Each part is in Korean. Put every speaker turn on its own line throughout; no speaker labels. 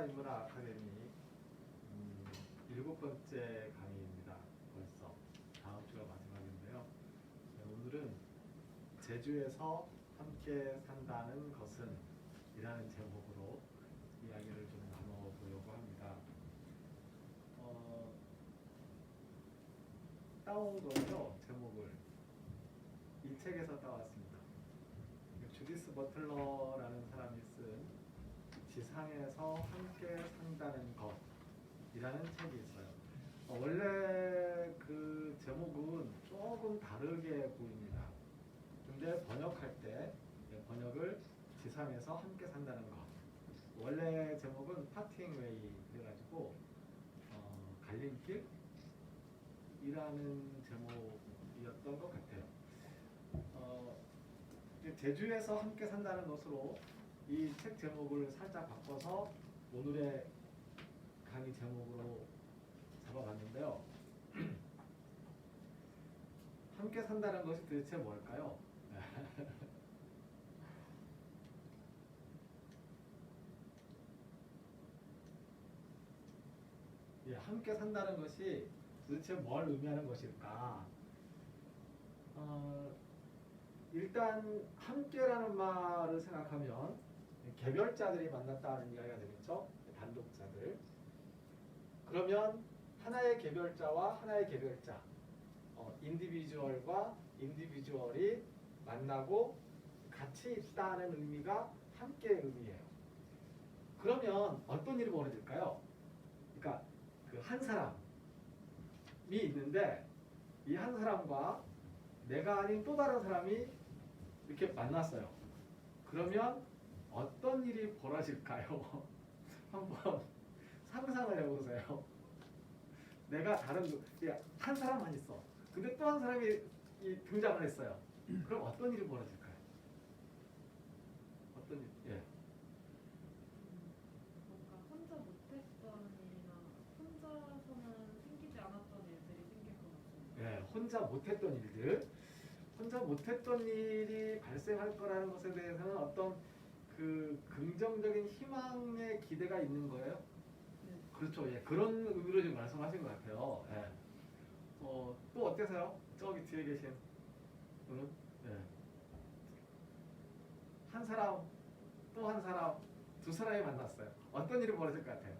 한자인문화 아카데미 7번째 강의입니다. 벌써 다음 주가 마지막인데요. 오늘은 제주에서 함께 산다는 것은 이라는 제목으로 이야기를 좀 나눠보려고 합니다. 따온 거죠. 제목을 이 책에서 따왔습니다. 주디스 버틀러라는 사람이 쓴 지상에서 함께 산다는 것이라는 책이 있어요. 원래 그 제목은 조금 다르게 보입니다. 근데 번역할 때 번역을 지상에서 함께 산다는 것. 원래 제목은 파팅 웨이 그래가지고 갈림길이라는 제목이었던 것 같아요. 제주에서 함께 산다는 것으로 이 책 제목을 살짝 바꿔서 오늘의 강의 제목으로 잡아봤는데요. 함께 산다는 것이 도대체 뭘까요? 함께 산다는 것이 도대체 뭘 의미하는 것일까? 일단 함께라는 말을 생각하면 개별자들이 만났다는 이야기가 되겠죠. 단독자들. 그러면 하나의 개별자와 하나의 개별자, 인디비주얼과 인디비주얼이 만나고 같이 있다는 의미가 함께의 의미예요. 그러면 어떤 일이 벌어질까요? 그러니까 그 한 사람이 있는데 이 한 사람과 내가 아닌 또 다른 사람이 이렇게 만났어요. 그러면 어떤 일이 벌어질까요? 한번 상상을 해보세요. 내가 한 사람만 있어. 근데 또 한 사람이 등장을 했어요. 그럼 어떤 일이 벌어질까요? 어떤 일? 예.
뭔가 혼자 못했던 일이나 혼자서는 생기지 않았던 일들이 생길 것 같습니다.
예, 혼자 못했던 일들. 혼자 못했던 일이 발생할 거라는 것에 대해서는 어떤 그 긍정적인 희망의 기대가 있는 거예요?
네.
그렇죠. 예, 그런 의미로 지금 말씀하신 것 같아요. 예. 또 어때서요? 저기 뒤에 계신 분은? 예. 한 사람, 또 한 사람, 두 사람이 만났어요. 어떤 일이 벌어질 것 같아요?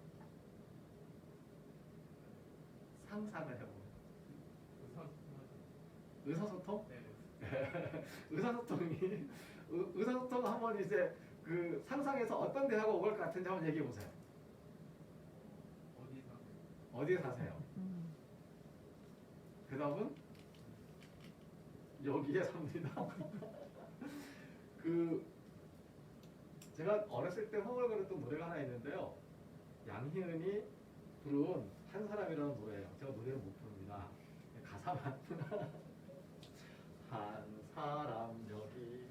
상상을 해보면. 의사소통?
네.
의사소통 한번 이제 그 상상해서 어떤 대화가 오갈 것 같은지 한번 얘기해 보세요. 어디에 사세요? 그 다음은 여기에 삽니다. 제가 어렸을 때 흥얼거렸던 노래가 하나 있는데요. 양희은이 부른 한 사람이라는 노래예요. 제가 노래를 못 부릅니다. 가사만. 한 사람 여기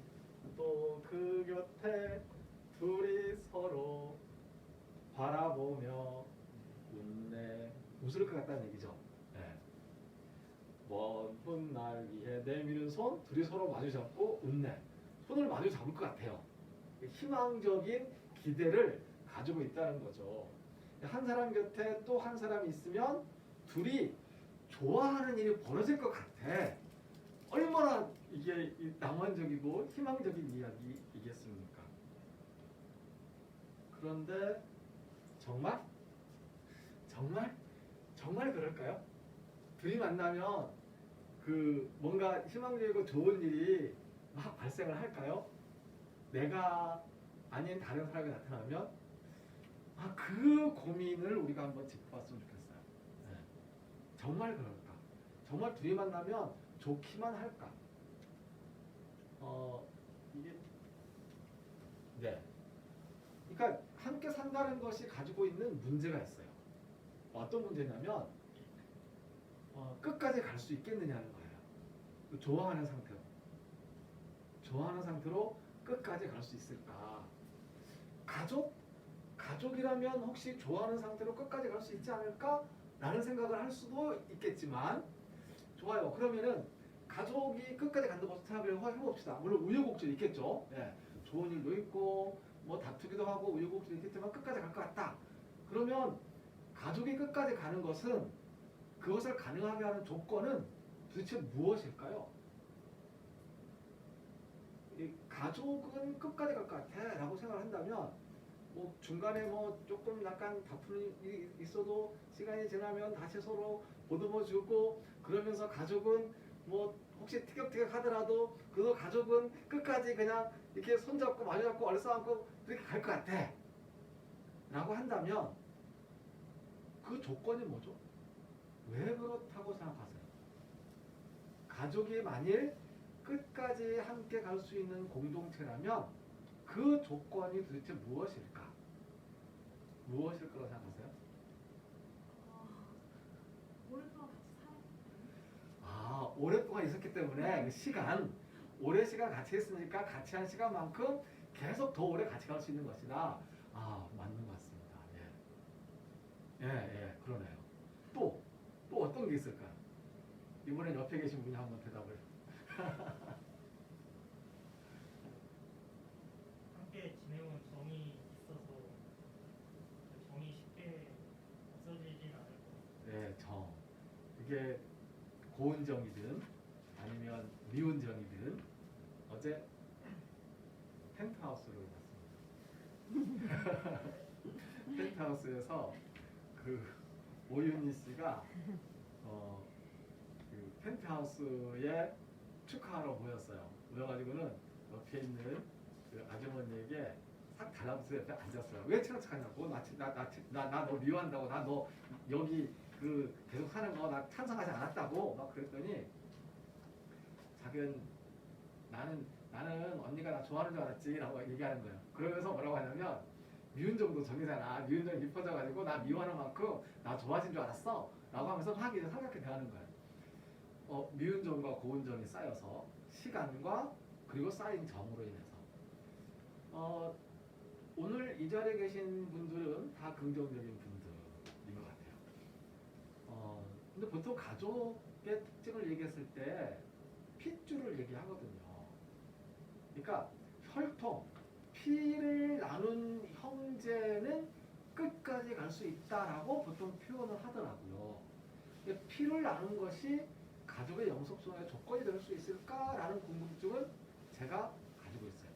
또 그 곁에 둘이 서로 바라보며 웃네. 웃을 것 같다는 얘기죠. 네. 먼 훗날 위해 내미는 손, 둘이 서로 마주 잡고 웃네. 손을 마주 잡을 것 같아요. 희망적인 기대를 가지고 있다는 거죠. 한 사람 곁에 또 한 사람이 있으면 둘이 좋아하는 일이 벌어질 것 같아. 얼마나 이게 낭만적이고 희망적인 이야기이겠습니까? 그런데 정말 그럴까요? 둘이 만나면 그 뭔가 희망적이고 좋은 일이 막 발생을 할까요? 내가 아닌 다른 사람이 나타나면 그 고민을 우리가 한번 짚어봤으면 좋겠어요. 네. 정말 그럴까? 정말 둘이 만나면 좋기만 할까? 이게 네. 그러니까 함께 산다는 것이 가지고 있는 문제가 있어요. 어떤 문제냐면 끝까지 갈 수 있겠느냐는 거예요. 좋아하는 상태로 끝까지 갈 수 있을까? 가족이라면 혹시 좋아하는 상태로 끝까지 갈 수 있지 않을까? 라는 생각을 할 수도 있겠지만 좋아요. 그러면은 가족이 끝까지 간다고 생각을 해봅시다. 물론 우여곡절이 있겠죠. 예. 좋은 일도 있고 뭐 다투기도 하고 우여곡절이 있겠지만 끝까지 갈 것 같다. 그러면 가족이 끝까지 가는 것은 그것을 가능하게 하는 조건은 도대체 무엇일까요? 이 가족은 끝까지 갈 것 같아 라고 생각을 한다면 뭐 중간에 뭐 조금 약간 다툼이 있어도 시간이 지나면 다시 서로 보듬어 주고 그러면서 가족은 뭐 혹시 티격태격 하더라도 그래도 가족은 끝까지 그냥 이렇게 손잡고 마주 잡고 얼싸안고 그렇게 갈 것 같아 라고 한다면 그 조건이 뭐죠? 왜 그렇다고 생각하세요? 가족이 만일 끝까지 함께 갈 수 있는 공동체라면 그 조건이 도대체 무엇일까? 무엇일 거라고 생각하세요?
오랫동안 같이 살았기 때문에.
아, 오랫동안 있었기 때문에 그 시간, 오랜 시간 같이 했으니까 같이 한 시간만큼 계속 더 오래 같이 갈 수 있는 것이다. 아, 맞는 것 같습니다. 그러네요. 또 어떤 게 있을까요? 이번엔 옆에 계신 분이 한번 대답을.
함께 지내면 정이 있어서 그 정이 쉽게 없어지진 않을 것 같아요.
네, 정. 이게 고운 정이든 아니면 미운 정이든 어제 펜트하우스를 봤습니다. 펜트하우스에서 그 오윤희 씨가 그 펜트하우스에 축하하러 모였어요. 모여가지고는 옆에 있는 그 아주머니에게 싹 달라붙어서 옆에 앉았어요. 왜 친하냐고 나 너 미워한다고 나 너 여기 그 계속 사는 거 나 찬성하지 않았다고 막 그랬더니 자기는 나는 언니가 나 좋아하는 줄 알았지라고 얘기하는 거예요. 그러면서 뭐라고 하냐면 미운 정도 정이잖아. 미운 정이 깊어져가지고 나 미워하는 만큼 나 좋아진 줄 알았어 라고 하면서 막 이제 삼각게 대하는 거예요. 미운 정과 고운 정이 쌓여서 시간과 그리고 쌓인 정으로 인해서 오늘 이 자리에 계신 분들은 다 긍정적인 분들인 것 같아요. 근데 보통 가족의 특징을 얘기했을 때 핏줄을 얘기하거든요. 그러니까 혈통, 피를 나눈 형제는 끝까지 갈 수 있다라고 보통 표현을 하더라고요. 피를 나눈 것이 가족의 영속성의 조건이 될 수 있을까라는 궁금증은 제가 가지고 있어요.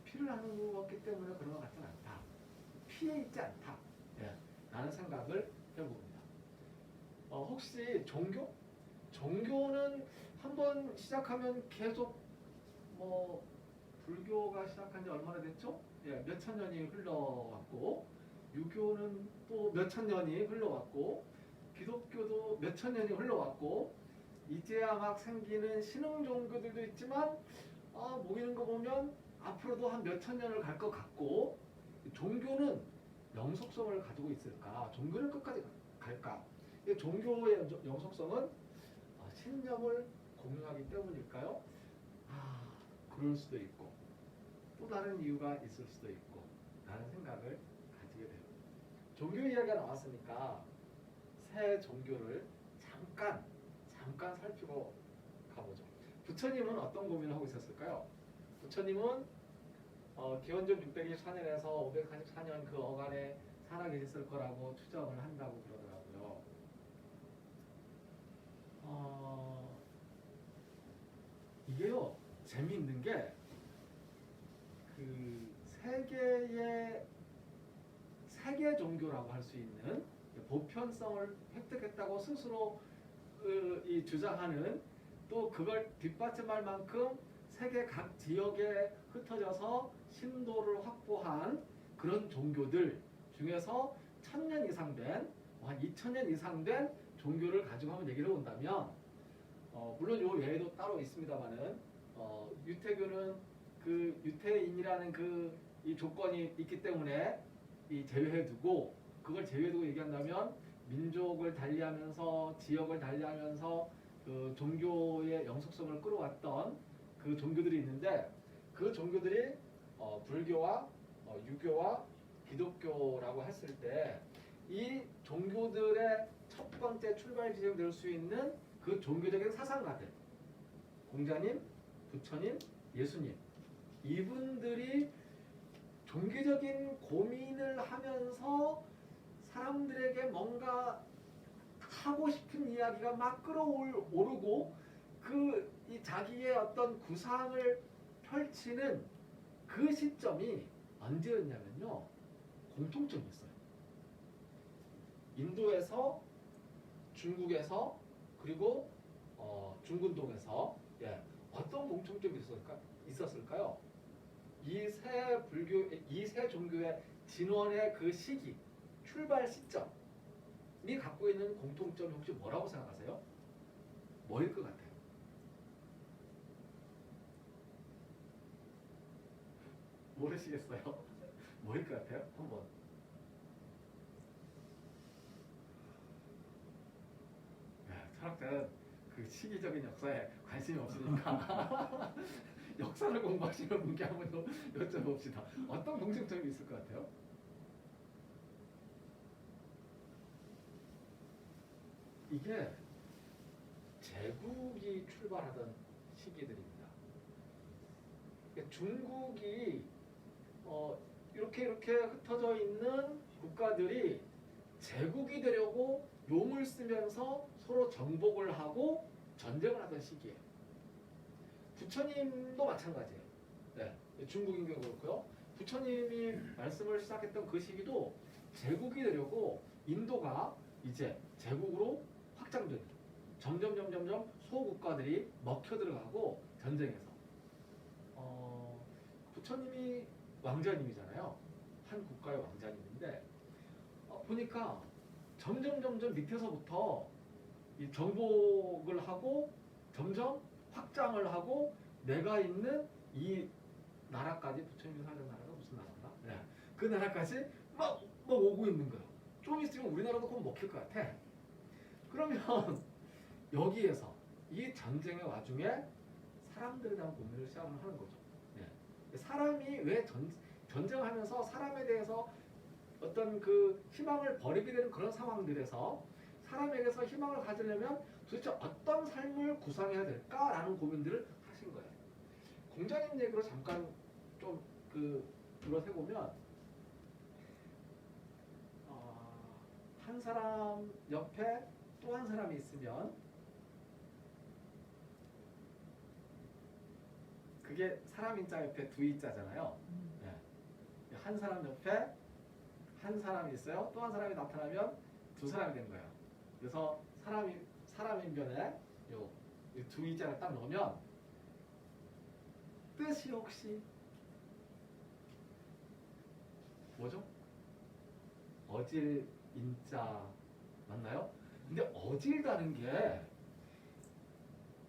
피를 나누었기 때문에 그런 것 같지는 않다. 피에 있지 않다. 라는 생각을 해봅니다. 혹시 종교? 종교는 한번 시작하면 계속 뭐 불교가 시작한 지 얼마나 됐죠? 몇천 년이 흘러왔고 유교는 또 몇천 년이 흘러왔고 기독교도 몇천 년이 흘러왔고 이제야 막 생기는 신흥 종교들도 있지만 모이는 거 보면 앞으로도 한 몇천 년을 갈 것 같고 종교는 영속성을 가지고 있을까? 종교는 끝까지 갈까? 종교의 영속성은 신념을 공유하기 때문일까요? 그럴 수도 있고 또 다른 이유가 있을 수도 있고 라는 생각을 가지게 돼요. 종교 이야기가 나왔으니까 새 종교를 잠깐 살피고 가보죠. 부처님은 어떤 고민을 하고 있었을까요? 부처님은 기원전 624년에서 544년 그 어간에 살아 계셨을 거라고 추정을 한다고 그러더라고요. 이게요 재미있는 게 그 세계 종교라고 할 수 있는 보편성을 획득했다고 스스로 이 주장하는 또 그걸 뒷받침할 만큼 세계 각 지역에 흩어져서 신도를 확보한 그런 종교들 중에서 1000년 이상 된, 한 2000년 이상 된 종교를 가지고 한번 얘기를 해본다면 물론 요 외에도 따로 있습니다만은 유태교는 그 유태인이라는 이 조건이 있기 때문에 이 제외해두고 그걸 제외해두고 얘기한다면 민족을 달리하면서 지역을 달리하면서 그 종교의 영속성을 끌어왔던 그 종교들이 있는데 그 종교들이 불교와 유교와 기독교라고 했을 때 이 종교들의 첫 번째 출발 지점이 될 수 있는 그 종교적인 사상가들 공자님, 부처님, 예수님 이분들이 종교적인 고민을 하면서 사람들에게 뭔가 하고 싶은 이야기가 막 끌어오르고 이 자기의 어떤 구상을 펼치는 그 시점이 언제였냐면요. 공통점이 있어요. 인도에서, 중국에서, 그리고 중근동에서 어떤 공통점이 있었을까요? 이 세 종교의 진원의 그 시기, 출발 시점이 갖고 있는 공통점이 혹시 뭐라고 생각하세요? 뭐일 것 같아요? 모르시겠어요? 뭐일 것 같아요? 한번. 철학자는 그 시기적인 역사에 관심이 없으니까 역사를 공부하시는 분께 한번 여쭤봅시다. 어떤 공통점이 있을 것 같아요? 이게 제국이 출발하던 시기들입니다. 중국이 이렇게 흩어져 있는 국가들이 제국이 되려고 용을 쓰면서 서로 정복을 하고 전쟁을 하던 시기예요. 부처님도 마찬가지예요. 네, 중국인 경우 그렇고요. 부처님이 말씀을 시작했던 그 시기도 제국이 되려고 인도가 이제 제국으로 확장되는 점점 소국가들이 먹혀 들어가고 전쟁에서 부처님이 왕자님이잖아요. 한 국가의 왕자님인데 보니까 점점 밑에서부터 이 정복을 하고 점점 확장을 하고 내가 있는 이 나라까지 부처님이 살던 나라가 무슨 나라인가? 네. 그 나라까지 막 오고 있는 거예요. 좀 있으면 우리나라도 곧 먹힐 것 같아. 그러면 여기에서 이 전쟁의 와중에 사람들에 대한 고민을 시작을 하는 거죠. 네. 사람이 왜 전쟁하면서 사람에 대해서 어떤 그 희망을 버리게 되는 그런 상황들에서 사람에게서 희망을 가지려면 도대체 어떤 삶을 구상해야 될까라는 고민들을 하신 거예요. 공자님 얘기로 잠깐 좀 들어세보면 한 사람 옆에 또 한 사람이 있으면 그게 사람 인자 옆에 두 인자잖아요. 네. 한 사람 옆에 한 사람이 있어요. 또 한 사람이 나타나면 두 사람이 된 거예요. 그래서 사람인변에 두 인자를 딱 넣으면 뜻이 혹시 뭐죠? 어질 인자 맞나요? 근데 어질다는 게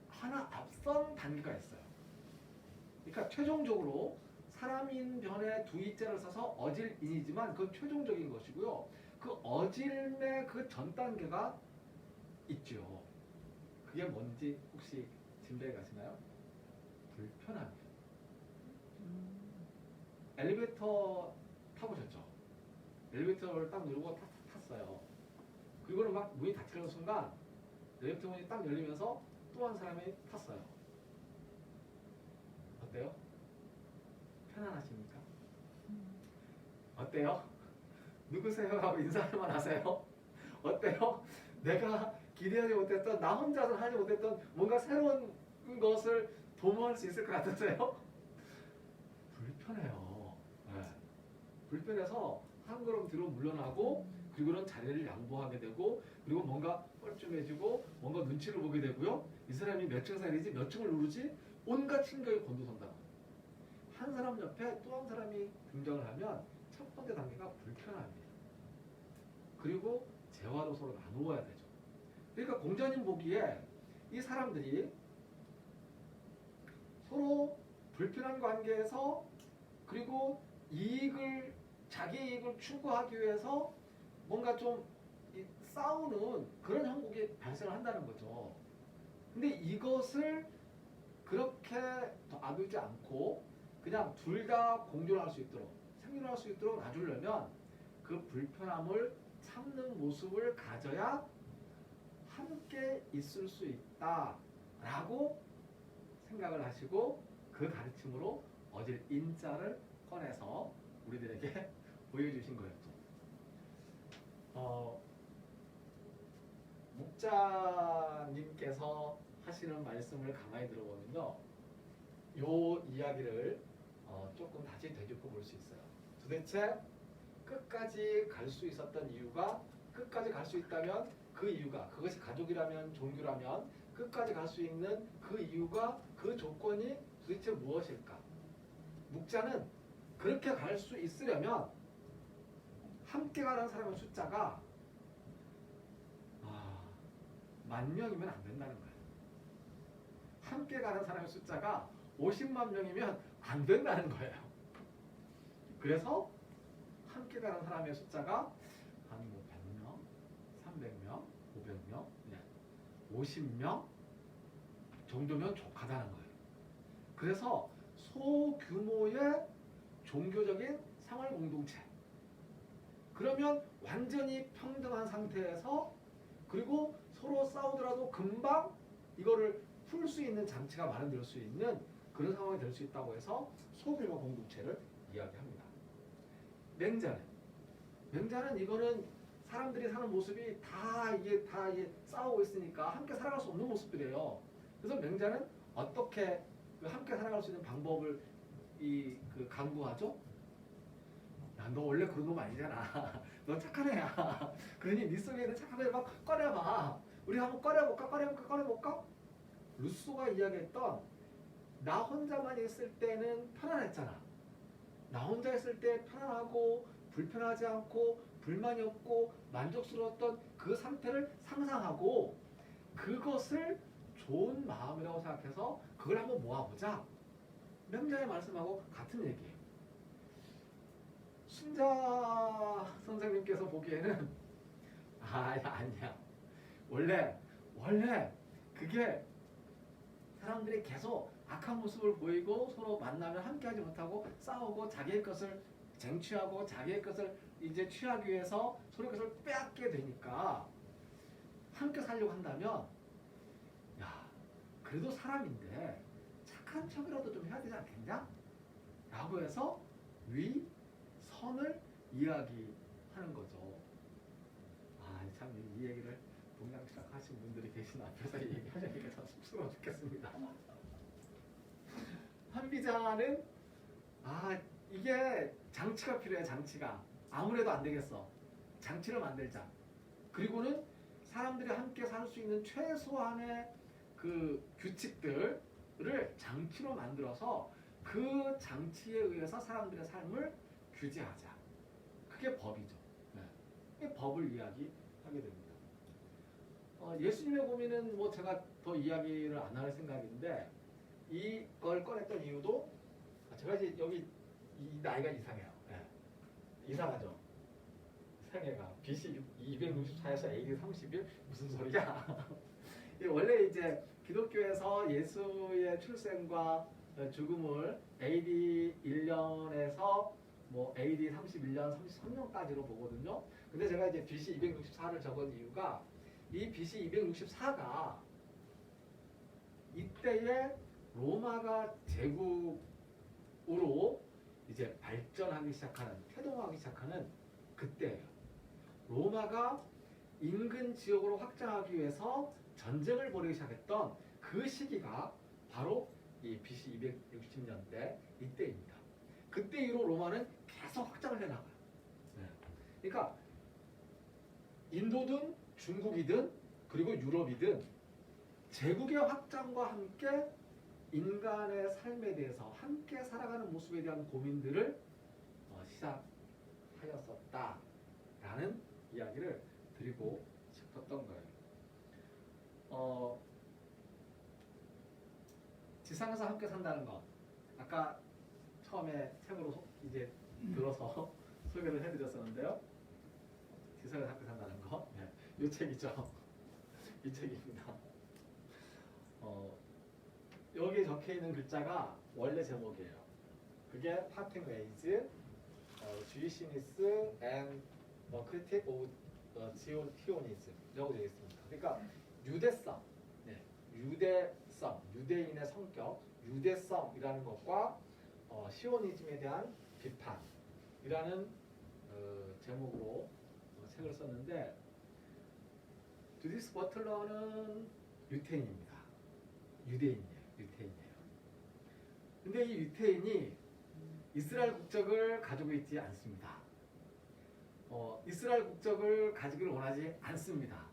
하나 앞선 단계가 있어요. 그러니까 최종적으로 사람인 변에 두 이자를 써서 어질인이지만 그건 최종적인 것이고요. 그 어질의 그 전 단계가 있죠. 그게 뭔지 혹시 진배해 가시나요? 불편함이에요. 엘리베이터 타보셨죠? 엘리베이터를 딱 누르고 탔어요. 그리고는 막 문이 닫히는 순간 엘리베이터 문이 딱 열리면서 또 한 사람이 탔어요. 어때요? 편안하십니까? 어때요? 누구세요? 하고 인사할만 하세요? 어때요? 내가 기대하지 못했던 나 혼자서 하지 못했던 뭔가 새로운 것을 도모할 수 있을 것 같으세요? 불편해요. 네. 불편해서 한 걸음 뒤로 물러나고 그리고는 자리를 양보하게 되고 그리고 뭔가 뻘쭘해지고 뭔가 눈치를 보게 되고요. 이 사람이 몇 층 살이지 몇 층을 누르지 온갖 신경이 곤두선다. 한 사람 옆에 또 한 사람이 등장을 하면 첫 번째 단계가 불편함이에요. 그리고 재화도 서로 나누어야 되죠. 그러니까 공자님 보기에 이 사람들이 서로 불편한 관계에서 그리고 자기 이익을 추구하기 위해서 뭔가 좀 싸우는 그런 형국이 발생한다는 거죠. 근데 이것을 그렇게 놔두지 않고 그냥 둘 다 공존할 수 있도록 생존할 수 있도록 놔주려면 그 불편함을 참는 모습을 가져야 함께 있을 수 있다라고 생각을 하시고 그 가르침으로 어질 인자를 꺼내서 우리들에게 보여주신 거였죠. 목자님께서 하시는 말씀을 가만히 들어보면요, 요 이야기를 조금 다시 되짚어 볼 수 있어요. 도대체 끝까지 갈 수 있었던 이유가, 끝까지 갈 수 있다면 그 이유가, 그것이 가족이라면 종교라면 끝까지 갈 수 있는 그 이유가, 그 조건이 도대체 무엇일까? 묵자는 그렇게 갈 수 있으려면 함께 가는 사람의 숫자가 10,000명이면 안 된다는 거예요. 함께 가는 사람의 숫자가 50만 명이면 안 된다는 거예요. 그래서 함께 가는 사람의 숫자가 한 100명, 300명, 500명, 50명 정도면 족하다는 거예요. 그래서 소규모의 종교적인 생활 공동체, 그러면 완전히 평등한 상태에서, 그리고 서로 싸우더라도 금방 이거를 풀 수 있는 장치가 마련될 수 있는 그런 상황이 될 수 있다고 해서 소규모 공동체를 이야기합니다. 맹자는 이거는 사람들이 사는 모습이 다 이게 싸우고 있으니까 함께 살아갈 수 없는 모습들이에요. 그래서 맹자는 어떻게 함께 살아갈 수 있는 방법을 강구하죠? 야, 너 원래 그런 놈 아니잖아. 너 착한 애야. 그러니 네 속에 있는 착한 애를 막 꺼내봐. 우리 한번 꺼내볼까? 루소가 이야기했던 나 혼자만 있을 때는 편안했잖아. 나 혼자 있을 때 편안하고 불편하지 않고 불만이 없고 만족스러웠던 그 상태를 상상하고 그것을 좋은 마음이라고 생각해서 그걸 한번 모아보자. 맹자의 말씀하고 같은 얘기예요. 순자 선생님께서 보기에는 아니야. 원래 그게 사람들이 계속 악한 모습을 보이고 서로 만나면 함께하지 못하고 싸우고 자기의 것을 쟁취하고 자기의 것을 이제 취하기 위해서 서로 것을 빼앗게 되니까 함께 살려고 한다면, 야, 그래도 사람인데 착한 척이라도 좀 해야 되지 않겠냐? 라고 해서 위, 선을 이야기하는 거죠. 참 이 얘기를 동양시작 하신 분들이 계신 앞에서 얘기하려니까 참 쑥스러워 죽겠습니다. 한비자는 이게 장치가 필요해. 장치가 아무래도 안 되겠어. 장치를 만들자. 그리고는 사람들이 함께 살 수 있는 최소한의 그 규칙들을 장치로 만들어서 그 장치에 의해서 사람들의 삶을 규제하자. 그게 법이죠. 그게 법을 이야기하게 됩니다. 예수님의 고민은 뭐 제가 더 이야기를 안 할 생각인데, 이걸 꺼냈던 이유도 제가 이제 여기 이 나이가 이상해요. 이상하죠. 생애가 BC 264에서 AD 31 무슨 소리야? 원래 이제 기독교에서 예수의 출생과 죽음을 AD 1년에서 뭐 AD 31년, 33년까지로 보거든요. 근데 제가 이제 BC 264를 적은 이유가 이 BC 264가 이때에 로마가 제국으로 이제 발전하기 시작하는, 태동하기 시작하는 그때예요. 로마가 인근 지역으로 확장하기 위해서 전쟁을 벌이기 시작했던 그 시기가 바로 이 BC 260년대 이때입니다. 그때 이후로 로마는 계속 확장을 해나가요. 그러니까 인도든 중국이든 그리고 유럽이든 제국의 확장과 함께 인간의 삶에 대해서 함께 살아가는 모습에 대한 고민들을 시작하였었다라는 이야기를 드리고 싶었던 거예요. 지상에서 함께 산다는 것, 아까 처음에 책으로 이제 들어서 소개를 해드렸었는데요. 지상에서 함께 산다는 거, 이 책이죠. 이 책입니다. 여기에 적혀있는 글자가 원래 제목이에요. 그게 Parting Ways, Jewishniss and the Critique of Zionism 라고 되어 있습니다. 그러니까 유대성, 유대인의 성격, 유대성이라는 것과 시오니즘에 대한 비판이라는 제목으로 책을 썼는데 주디스 버틀러는 유태인입니다. 유대인이에요. 유태인이에요. 근데 이 유태인이 이스라엘 국적을 가지고 있지 않습니다. 이스라엘 국적을 가지기를 원하지 않습니다.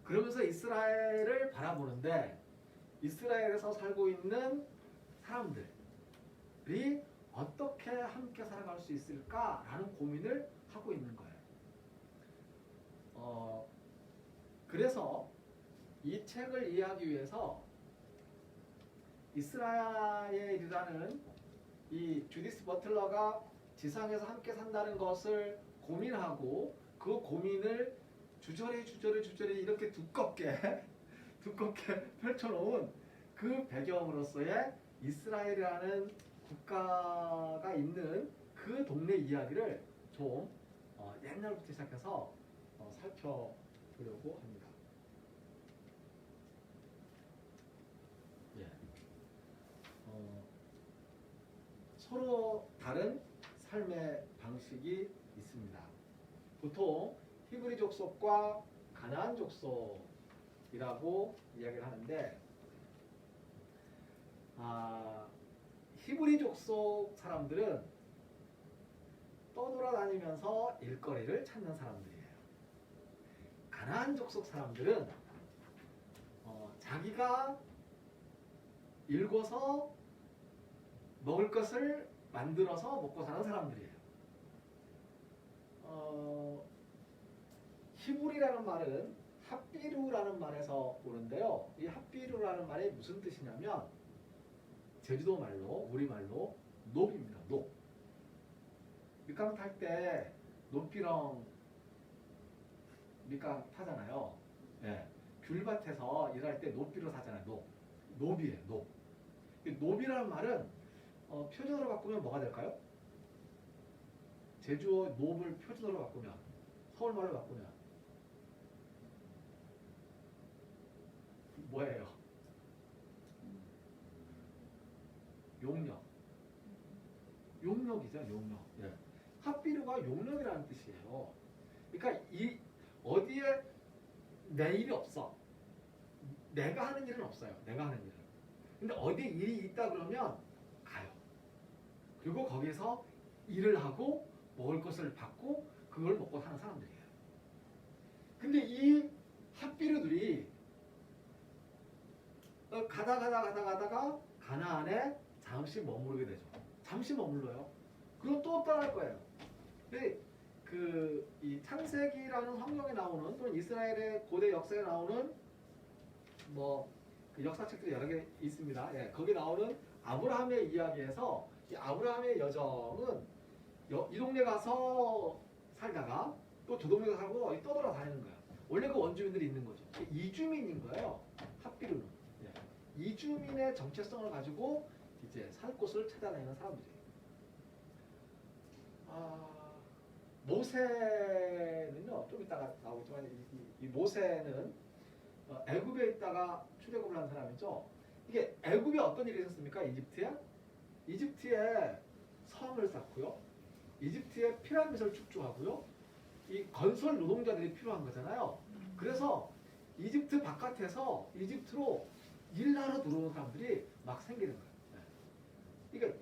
그러면서 이스라엘을 바라보는데 이스라엘에서 살고 있는 사람들이 어떻게 함께 살아갈 수 있을까라는 고민을 하고 있는 거예요. 그래서 이 책을 이해하기 위해서 이스라엘이라는 이 주디스 버틀러가 지상에서 함께 산다는 것을 고민하고 그 고민을 주저리 이렇게 두껍게 펼쳐놓은 그 배경으로서의 이스라엘이라는 국가가 있는 그 동네 이야기를 좀 옛날부터 시작해서 살펴보려고 합니다. 예. 서로 다른 삶의 방식이 있습니다. 보통 히브리 족속과 가나안 족속이라고 이야기를 하는데 히브리 족속 사람들은 떠돌아다니면서 일거리를 찾는 사람들이에요. 가나안 족속 사람들은 자기가 일궈서 먹을 것을 만들어서 먹고 사는 사람들이에요. 히브리라는 말은 핫비루라는 말에서 오는데요. 이 핫비루라는 말이 무슨 뜻이냐면 제주도 말로 우리말로 높입니다. 높. 밑강 탈 때 높이렁 밑강 타잖아요. 예. 귤밭에서 일할 때 높이로 사잖아요. 높. 높이에요. 높. 이 높이라는 말은 표준어로 바꾸면 뭐가 될까요? 제주어 높을 표준어로 바꾸면 서울말로 바꾸면 뭐예요? 용역. 용역이죠. 용역. 예. 핫비루가 용역이라는 뜻이에요. 그러니까 이 어디에 내 일이 없어. 내가 하는 일은 없어요. 내가 하는 일은. 근데 어디에 일이 있다 그러면 가요. 그리고 거기서 일을 하고 먹을 것을 받고 그걸 먹고 사는 사람들이에요. 근데 이 핫비루들이 가다가 가나안에 잠시 머무르게 되죠. 잠시 머물러요. 그리고 또 떠날 거예요. 근데 이 창세기라는 성경에 나오는 또는 이스라엘의 고대 역사에 나오는 그 역사책들이 여러 개 있습니다. 예, 거기 나오는 아브라함의 이야기에서 이 아브라함의 여정은 이 동네 가서 살다가 또 저 동네 가서 살고 떠돌아다니는 거예요. 원래 그 원주민들이 있는 거죠. 이주민인 거예요. 핫비루는. 예. 이주민의 정체성을 가지고 이제 살 곳을 찾아다니는 사람들이에요. 모세는요, 좀 이따가 나오겠지만 이 모세는 애굽에 있다가 출애굽을 한 사람이죠. 이게 애굽에 어떤 일이 있었습니까? 이집트에 성을 쌓고요. 이집트에 피라밋을 축조하고요. 이 건설 노동자들이 필요한 거잖아요. 그래서 이집트 바깥에서 이집트로 일하러 들어오는 사람들이 막 생기는 거예요. 그러니까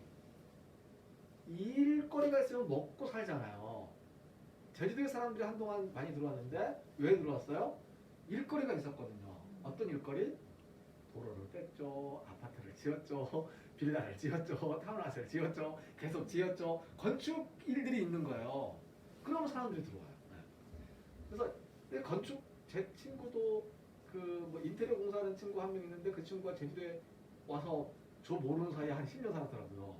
일거리가 있으면 먹고 살잖아요. 제주도의 사람들이 한동안 많이 들어왔는데 왜 들어왔어요? 일거리가 있었거든요. 어떤 일거리? 도로를 뺐죠. 아파트를 지었죠. 빌라를 지었죠. 타운하우스를 지었죠. 계속 지었죠. 건축 일들이 있는 거예요. 그러면 사람들이 들어와요. 그래서 건축, 제 친구도 인테리어 공사하는 친구 한 명 있는데 그 친구가 제주도에 와서 저 모르는 사이에 한 10년 살았더라고요.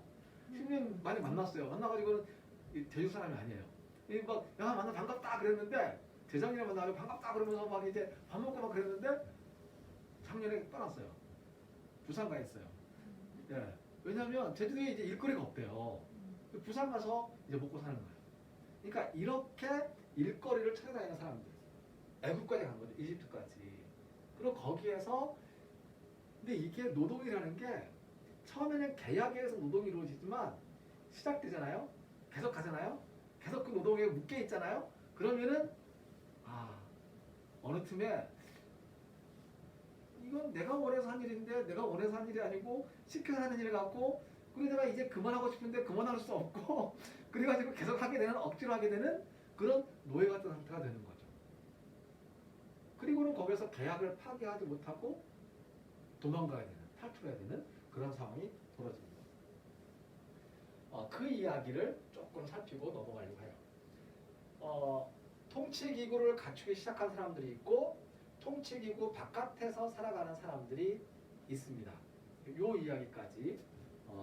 10년 만에 만났어요. 만나가지고는 제주 사람이 아니에요. 야 만나 반갑다 그랬는데 재작년에 만나고 반갑다 그러면서 막 이제 밥 먹고 막 그랬는데 작년에 떠났어요. 부산 가 있어요. 예. 왜냐하면 제주도에 이제 일거리가 없대요. 부산 가서 이제 먹고 사는 거예요. 그러니까 이렇게 일거리를 찾아다니는 사람들. 애국까지 간 거죠. 이집트까지. 그리고 거기에서 근데 이게 노동이라는 게 처음에는 계약에 의해서 노동이 이루어지지만 시작되잖아요. 계속 가잖아요. 계속 그 노동에 묶여 있잖아요. 그러면은 어느 틈에 이건 내가 원해서 한 일인데 내가 원해서 한 일이 아니고 시켜서 하는 일 같고 그리고 내가 이제 그만하고 싶은데 그만할 수 없고 그래가지고 계속 하게 되는 억지로 하게 되는 그런 노예 같은 상태가 되는 거죠. 그리고는 거기서 계약을 파기하지 못하고 도망가야 되는 탈출해야 되는 그런 상황이 벌어집니다. 그 이야기를 조금 살피고 넘어가려고 해요. 통치기구를 갖추기 시작한 사람들이 있고 통치기구 바깥에서 살아가는 사람들이 있습니다. 이 이야기까지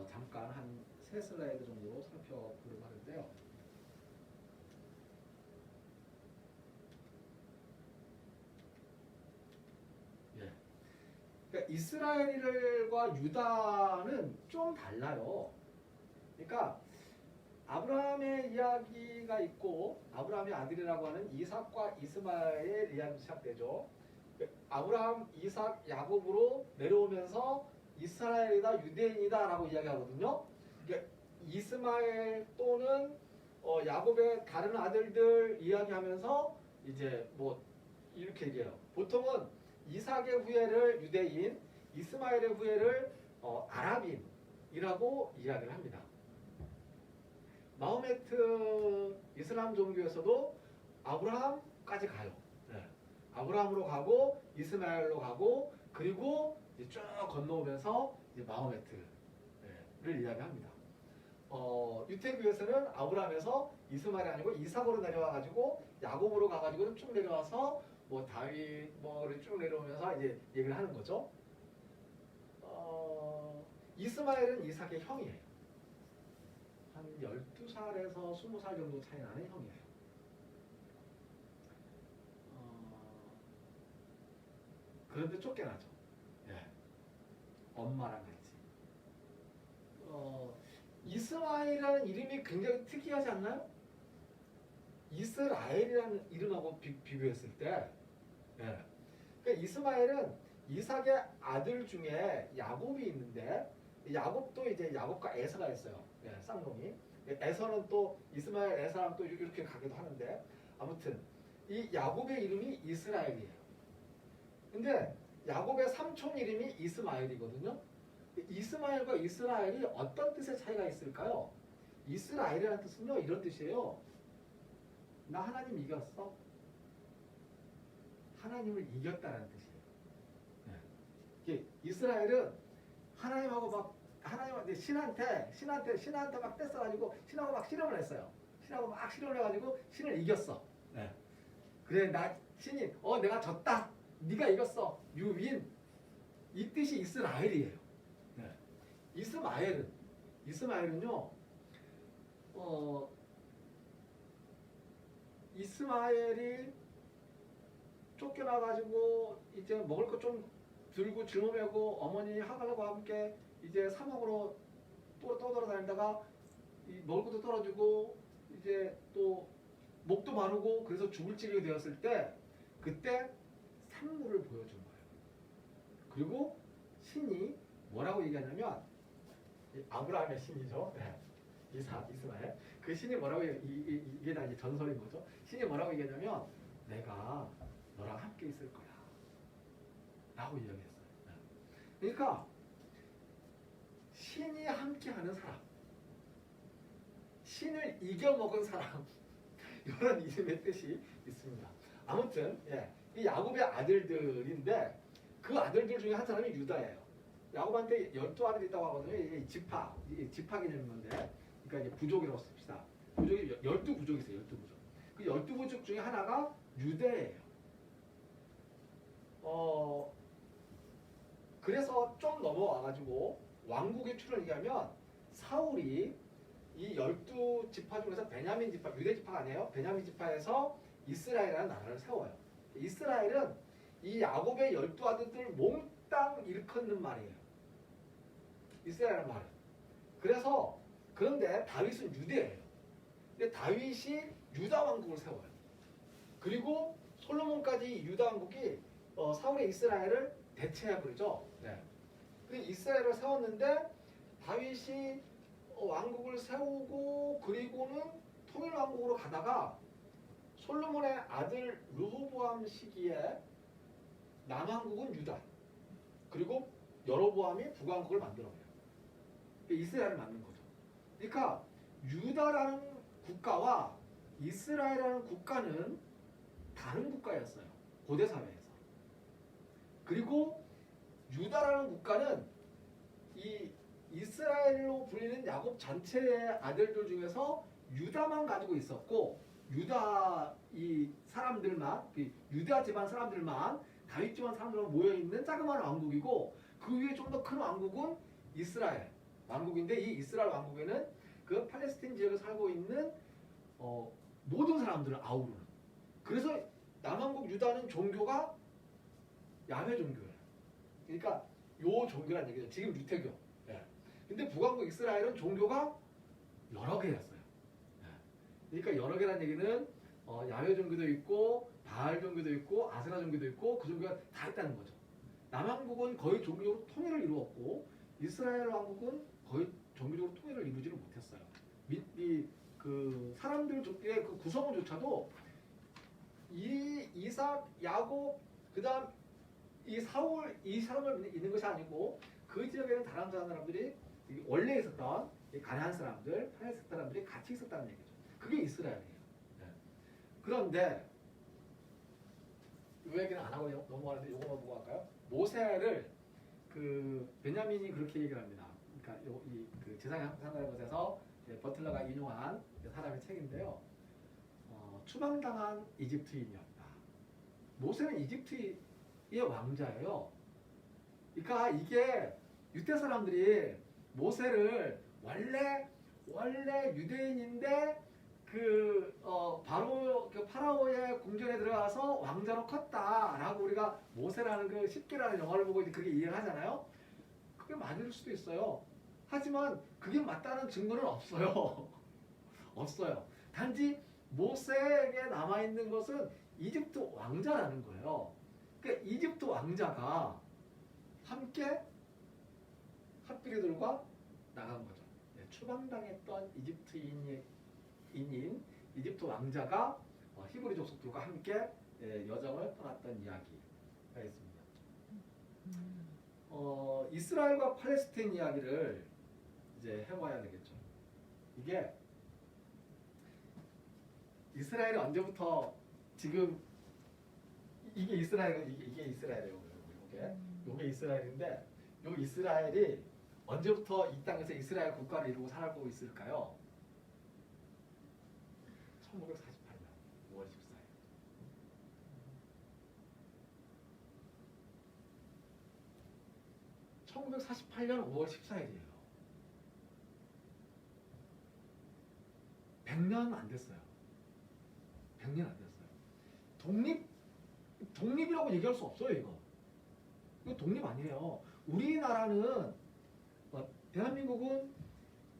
잠깐 한 3슬라이드 정도로 살펴보려고 하는데요. 예. 그러니까 이스라엘과 유다는 좀 달라요. 그러니까 아브라함의 이야기가 있고 아브라함의 아들이라고 하는 이삭과 이스마엘 이야기가 시작되죠. 아브라함, 이삭, 야곱으로 내려오면서 이스라엘이다, 유대인이다 라고 이야기하거든요. 그러니까 이스마엘 또는 야곱의 다른 아들들 이야기하면서 이제 뭐 이렇게 얘기해요. 보통은 이삭의 후예를 유대인, 이스마엘의 후예를 아랍인이라고 이야기를 합니다. 마호메트 이슬람 종교에서도 아브라함까지 가요. 네. 아브라함으로 가고 이스마엘로 가고 그리고 이제 쭉 건너오면서 이제 마호메트를 이야기합니다. 유태교에서는 아브라함에서 이스마엘이 아니고 이삭으로 내려와가지고 야곱으로 가가지고 쭉 내려와서 뭐 다윗 뭐를 쭉 내려오면서 이제 얘기를 하는 거죠. 이스마엘은 이삭의 형이에요. 한 12살에서 20살 정도 차이 나는 형이에요. 그런데 쫓겨나죠. 예. 엄마랑 같이. 이스마엘이라는 이름이 굉장히 특이하지 않나요? 이스라엘이라는 이름하고 비교했을 때 예. 그러니까 이스마엘은 이삭의 아들 중에 야곱이 있는데 야곱도 이제 야곱과 에서가 있어요. 예, 쌍둥이. 에서는 또 이스마엘 에서랑 또 이렇게 가기도 하는데 아무튼 이 야곱의 이름이 이스라엘이에요. 근데 야곱의 삼촌 이름이 이스마엘이거든요. 이스마엘과 이스라엘이 어떤 뜻의 차이가 있을까요? 이스라엘이라는 뜻은요 이런 뜻이에요. 나 하나님 이겼어. 하나님을 이겼다는 뜻이에요. 네. 이스라엘은 하나님하고 막 하나님한테 신한테 막 떼써가지고 신하고 막 실험을 했어요. 신하고 막 실험을 해가지고 신을 이겼어. 네. 그래 나 신이 내가 졌다. 네가 이겼어. You win. 이 뜻이 이스라엘이에요. 네. 이스마엘은요. 이스마엘이 쫓겨나가지고 이제 먹을 거 좀 들고 짊어매고 어머니 하갈과 함께 이제 사막으로 또 떠돌아다니다가 먹을 것도 떨어지고 이제 또 목도 마르고 그래서 죽을 지경이 되었을 때 그때 산물을 보여준 거예요. 그리고 신이 뭐라고 얘기하냐면 아브라함의 신이죠. 이스마엘. 그 신이 뭐라고 이게 다 이제 전설인 거죠. 신이 뭐라고 얘기하냐면 내가 너랑 함께 있을 거야. 라고 이야기했어요. 그러니까 신이 함께하는 사람, 신을 이겨먹은 사람 이런 이름의 뜻이 있습니다. 아무튼 이 야곱의 아들들인데 그 아들들 중에 한 사람이 유다예요. 야곱한테 12아들이 있다고 하거든요. 이게 지파 개념인 건데 그러니까 이제 부족이라고 씁시다. 부족이 12부족이 있어요. 12부족. 그 12부족 중에 하나가 유대예요. 그래서 좀 넘어와가지고 왕국의 추를 얘기하면 사울이 이 12지파 중에서 베냐민 지파, 유대 지파가 아니에요. 베냐민 지파에서 이스라엘이라는 나라를 세워요. 이스라엘은 이 야곱의 12아들들 몽땅 일컫는 말이에요. 이스라엘이라는 말은. 그래서 그런데 다윗은 유대예요. 근데 다윗이 유다 왕국을 세워요. 그리고 솔로몬까지 유다 왕국이 사울의 이스라엘을 대체해버리죠. 네. 그리고 이스라엘을 세웠는데 다윗이 왕국을 세우고 그리고는 통일왕국으로 가다가 솔로몬의 아들 르호보암 시기에 남왕국은 유다, 그리고 여로보암이 북왕국을 만들어버려요. 이스라엘을 만든 거죠. 그러니까 유다라는 국가와 이스라엘이라는 국가는 다른 국가였어요. 고대 사회에서. 그리고 유다라는 국가는 이 이스라엘로 불리는 야곱 전체의 아들들 중에서 유다만 가지고 있었고, 유다 이 사람들만, 유다 집안 사람들만, 다윗 집안 사람들만 모여 있는 자그마한 왕국이고, 그 위에 좀 더 큰 왕국은 이스라엘 왕국인데, 이 이스라엘 왕국에는 그 팔레스틴 지역에 살고 있는 모든 사람들을 아우르는. 그래서 남왕국 유다는 종교가 야훼 종교예요. 그러니까 요 종교란 얘기죠. 지금 유태교. 예. 근데 북왕국 이스라엘은 종교가 여러 개였어요. 예. 그러니까 여러 개란 얘기는 야훼 종교도 있고, 바알 종교도 있고, 아세라 종교도 있고, 그 종교가 다 있다는 거죠. 남왕국은 거의 종교적으로 통일을 이루었고, 이스라엘 왕국은 거의 종교적으로 통일을 이루지를 못했어요. 그 사람들의 그 구성원조차도 이삭, 야곱, 그다음 이 사울, 이 사람을 있는 것이 아니고, 그 지역에는 다른 사람들이 원래 있었던 가나안 사람들, 팔레스타인 사람들이 같이 있었다는 얘기죠. 그게 이스라엘이에요. 네. 그런데 이 얘기는 안 하고 넘어가는데 이거만 보고 할까요? 모세를 그 베냐민이 그렇게 얘기를 합니다. 그러니까 그 제사장 상달의 것에서 버틀러가 인용한 사람의 책인데요. 추방당한 이집트인이었다. 모세는 이집트의 왕자예요. 그러니까 이게 유대 사람들이 모세를 원래 유대인인데 바로 그 파라오의 궁전에 들어가서 왕자로 컸다라고 우리가 모세라는 그 10개라는 영화를 보고 이제 그렇게 이해를 하잖아요. 그게 맞을 수도 있어요. 하지만 그게 맞다는 증거는 없어요. 없어요. 단지 모세에게 남아있는 것은 이집트 왕자라는 거예요. 그러니까 이집트 왕자가 함께 핫비리들과 나간 거죠. 추방당했던 이집트인인 이집트 왕자가 히브리 족속들과 함께 여정을 떠났던 이야기가 있습니다. 이스라엘과 팔레스타인 이야기를 이제 해봐야 되겠죠. 이게 이스라엘이 언제부터 지금 이게 이스라엘이에요. 이게 이스라엘인데, 이 이스라엘이 언제부터 이 땅에서 이스라엘 국가를 이루고 살고 있을까요? 1948년 5월 14일. 1948년 5월 14일이에요. 100년 안 됐어요. 100년 안 됐어요. 독립이라고 얘기할 수 없어요, 이거. 이거 독립 아니에요. 우리나라는, 대한민국은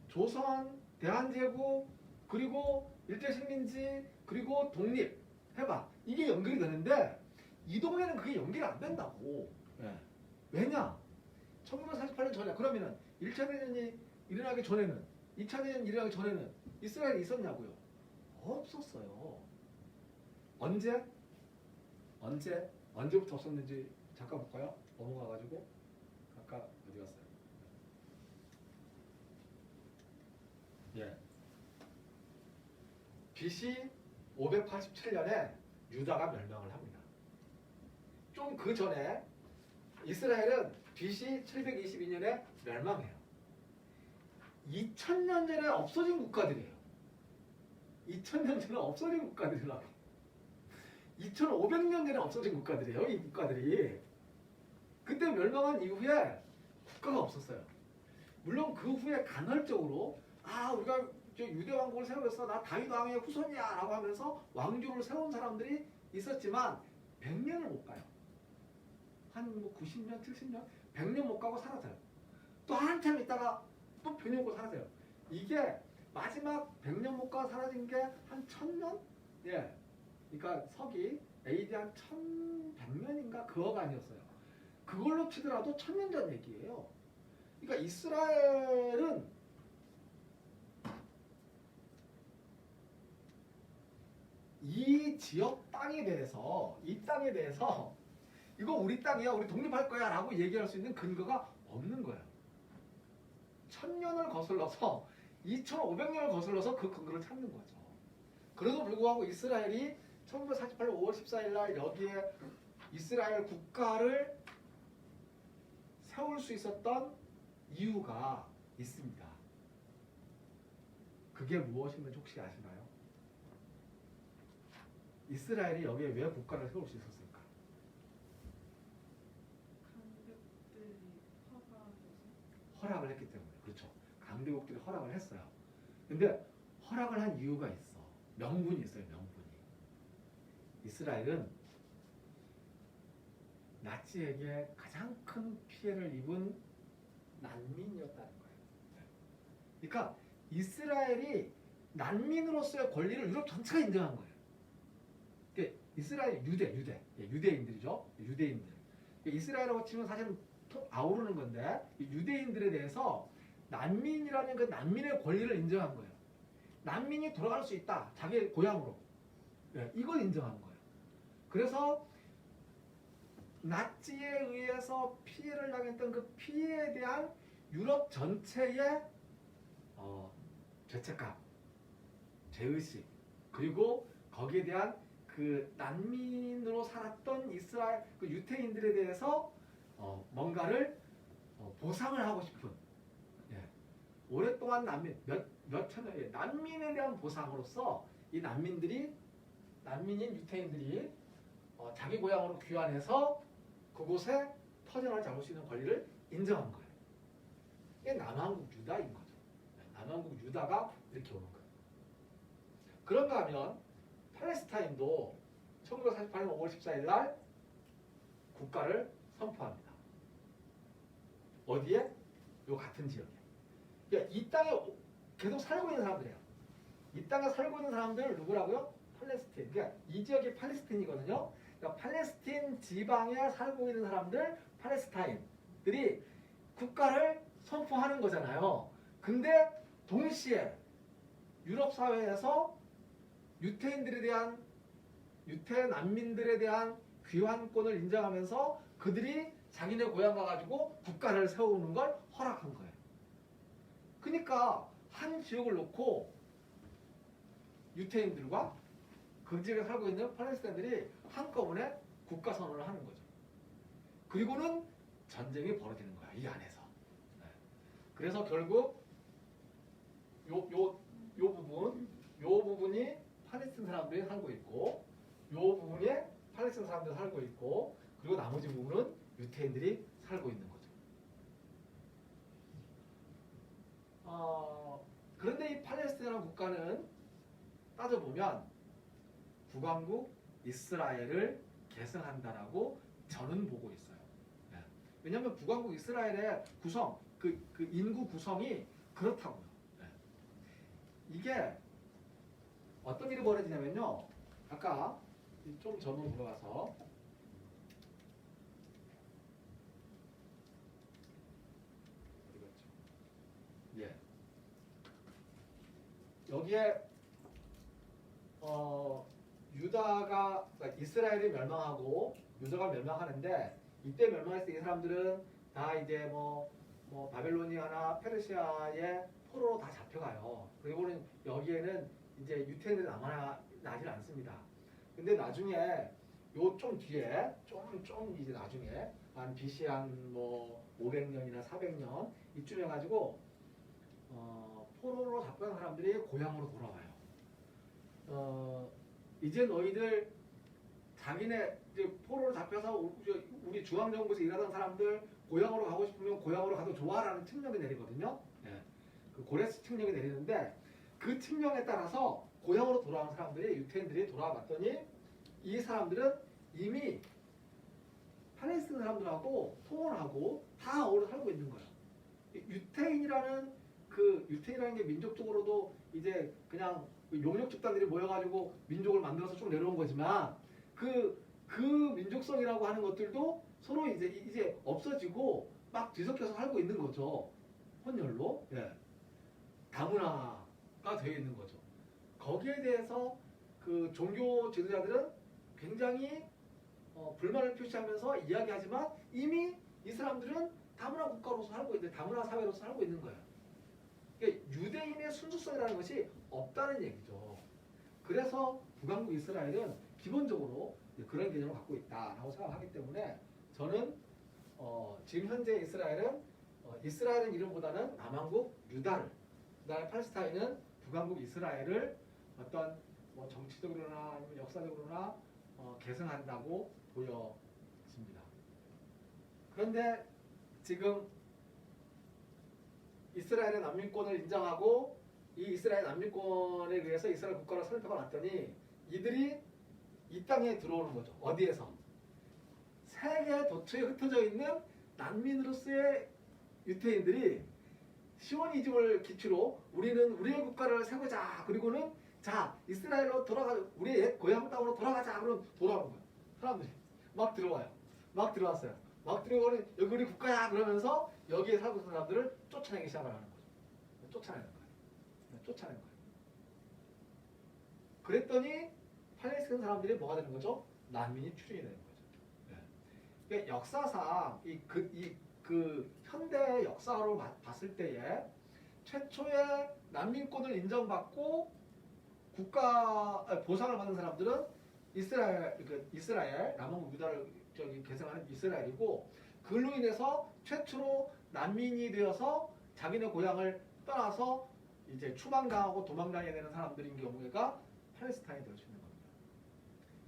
조선, 대한제국, 그리고 일제식민지, 그리고 독립 해봐. 이게 연결이 되는데, 이동에는 그게 연결이 안 된다고. 네. 왜냐? 1948년 전에, 그러면은 1차 대전이 일어나기 전에는, 2차 대전이 일어나기 전에는 이스라엘이 있었냐고요? 없었어요. 언제부터 없었는지 잠깐 볼까요? 넘어가가지고 아까 어디 갔어요? 예. BC 587년에 유다가 멸망을 합니다. 좀 그 전에 이스라엘은 BC 722년에 멸망해요. 2000년 전에 없어진 국가들이에요. 2000년 전에 없어진 국가들이라고. 2500년 전에 없어진 국가들이에요. 이 국가들이. 그때 멸망한 이후에 국가가 없었어요. 물론 그 후에 간헐적으로 우리가 유대 왕국을 세웠어. 나 다윗 왕의 후손이야 라고 하면서 왕조를 세운 사람들이 있었지만 100년을 못 가요. 한 90년, 70년, 100년 못 가고 사라져요. 또 한참 있다가 또 100년 못 사라져요. 이게 마지막 100년 못 가고 사라진 게 한 1000년? 예. 그러니까 서기 AD 한 1100년인가 그거가 아니었어요. 그걸로 치더라도 1000년 전 얘기예요. 그러니까 이스라엘은 이 지역 땅에 대해서 이 땅에 대해서 이거 우리 땅이야, 우리 독립할 거야 라고 얘기할 수 있는 근거가 없는 거예요. 1000년을 거슬러서 2500년을 거슬러서 그 근거를 찾는 거죠. 그래도 불구하고 이스라엘이 1948년 5월 14일 날 여기에 이스라엘 국가를 세울 수 있었던 이유가 있습니다. 그게 무엇인지 혹시 아시나요? 이스라엘이 여기에 왜 국가를 세울 수 있었을까?
강백들이 허가해서
허락을 했기 때문에. 그렇죠. 강대국들이 허락을 했어요. 근데 허락을 한 이유가 있어. 명분이 있어요. 명분이. 이스라엘은 나치에게 가장 큰 피해를 입은 난민이었다는 거예요. 그러니까 이스라엘이 난민으로서의 권리를 유럽 전체가 인정한 거예요. 이스라엘 유대인들이죠. 유대인들. 이스라엘하고 치면 사실은 아우르는 건데 유대인들에 대해서 난민이라는 그 난민의 권리를 인정한 거예요. 난민이 돌아갈 수 있다. 자기 고향으로. 이걸 인정한 거예요. 그래서 나치에 의해서 피해를 당했던 그 피해에 대한 유럽 전체의 죄책감, 죄의식, 그리고 거기에 대한 그 난민으로 살았던 이스라엘 그 유태인들에 대해서 뭔가를 보상을 하고 싶은, 오랫동안 몇천 년의 난민에 대한 보상으로서 이 난민인 유태인들이 자기 고향으로 귀환해서 그곳에 터전을 잡을 수 있는 권리를 인정한 거예요. 이게 남한국 유다인 거죠. 남한국 유다가 이렇게 오는 거예요. 그런가 하면 팔레스타인도 1948년 5월 14일 날 국가를 선포합니다. 어디에? 요 같은 지역에. 그러니까 이 땅에 계속 살고 있는 사람들이에요. 이 땅에 살고 있는 사람들 누구라고요? 팔레스틴. 그러니까 이 지역이 팔레스틴이거든요. 그러니까 팔레스틴 지방에 살고 있는 사람들, 팔레스타인들이 국가를 선포하는 거잖아요. 근데 동시에 유럽 사회에서 유태 난민들에 대한 귀환권을 인정하면서 그들이 자기네 고향 가가지고 국가를 세우는 걸 허락한 거예요. 그러니까 한 지역을 놓고 유태인들과 그 지역에 살고 있는 팔레스타인들이 한꺼번에 국가 선언을 하는 거죠. 그리고는 전쟁이 벌어지는 거야, 이 안에서. 그래서 결국 요 부분이 팔레스틴 사람들이 살고 있고, 요 부분에 팔레스틴 사람들이 살고 있고, 그리고 나머지 부분은 유태인들이 살고 있는 거죠. 그런데 이 팔레스틴이라는 국가는 따져보면 국왕국 이스라엘을 계승한다라고 저는 보고 있어요. 왜냐하면 국왕국 이스라엘의 구성, 그 인구 구성이 그렇다고요. 이게 어떤 일이 벌어지냐면요. 아까 좀 전으로 들어가서 여기에 유다가 그러니까 이스라엘이 멸망하고 유다가 멸망하는데, 이때 멸망했을 때 이 사람들은 다 이제 뭐 바벨로니아나 페르시아의 포로로 다 잡혀가요. 그리고는 여기에는 이제 유태인들이 남아나질 않습니다. 근데 나중에 요 좀 뒤에 좀 이제 나중에 한 BC 한 뭐 500년이나 400년 이쯤 해가지고 포로로 잡혀간 사람들이 고향으로 돌아와요. 이제 너희들 자기네 이제 포로로 잡혀서 우리 중앙정부에서 일하던 사람들 고향으로 가고 싶으면 고향으로 가도 좋아라는 칙령이 내리거든요. 그 고레스 칙령이 내리는데, 그 칙령에 따라서 고향으로 돌아온 사람들이 유태인들이 돌아와 봤더니 이 사람들은 이미 팔레스틴 사람들하고 통혼하고 다 어울려 살고 있는 거예요. 유태인이라는 게 민족적으로도 이제 그냥 용역 집단들이 모여가지고 민족을 만들어서 쭉 내려온 거지만 그 민족성이라고 하는 것들도 서로 이제 없어지고 막 뒤섞여서 살고 있는 거죠. 혼혈로. 다문화가 되어 있는 거죠. 거기에 대해서 그 종교 지도자들은 굉장히 불만을 표시하면서 이야기하지만 이미 이 사람들은 다문화 국가로서 살고 있는 다문화 사회로서 살고 있는 거예요. 그러니까 유대인의 순수성이라는 것이 없다는 얘기죠. 그래서 북왕국 이스라엘은 기본적으로 그런 개념을 갖고 있다라고 생각하기 때문에 저는 지금 현재 이스라엘은 이름보다는 남왕국 유다를, 그다음에 팔레스타인은 북왕국 이스라엘을 어떤 뭐 정치적으로나 아니면 역사적으로나 계승한다고 보여집니다. 그런데 지금 이스라엘의 난민권을 인정하고 이 이스라엘 난민권에 의해서 이스라엘 국가로 설립하고 났더니 이들이 이 땅에 들어오는 거죠. 어디에서? 세계 도처에 흩어져 있는 난민으로서의 유태인들이 시오니즘을 기초로 우리는 우리의 국가를 세우자. 그리고는 자 이스라엘로 돌아가 우리의 옛 고향 땅으로 돌아가자. 그럼 돌아오는 거예요. 사람들이 막 들어와요. 막 들어왔어요. 막 들어오는 여기 우리 국가야 그러면서 여기에 살고 있는 사람들을 쫓아내기 시작을 하는 거죠. 쫓아내는 거예요. 쫓아내는 거예요. 그랬더니 팔레스타인 사람들이 뭐가 되는 거죠? 난민이 추진이 되는 거죠. 네. 그러니까 역사상 그 현대 역사로 봤을 때에 최초의 난민권을 인정받고 국가 보상을 받는 사람들은 이스라엘 남왕국 유다를 계승하는 이스라엘이고 그로 인해서 최초로 난민이 되어서 자기네 고향을 떠나서 이제 추방당하고 도망다녀야 되는 사람들인 경우가 팔레스타인이 될 수 있는 겁니다.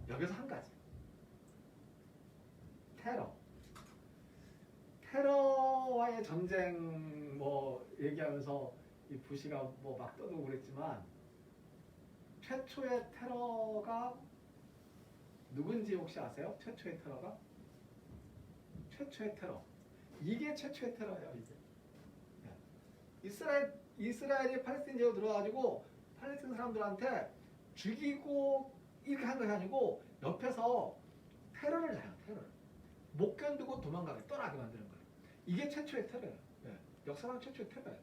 여기서 한 가지 테러와의 전쟁 뭐 얘기하면서 이 부시가 뭐 막 떠들고 그랬지만 최초의 테러가 누군지 혹시 아세요? 최초의 테러가? 최초의 테러. 이게 최초의 테러예요, 이게. 이스라엘이 팔레스타인 지역으로 들어와가지고 팔레스타인 사람들한테 죽이고 이렇게 한 것이 아니고 옆에서 테러를 해요, 테러를. 못 견디고 도망가게, 떠나게 만드는 거예요. 이게 최초의 테러예요. 역사상 최초의 테러예요.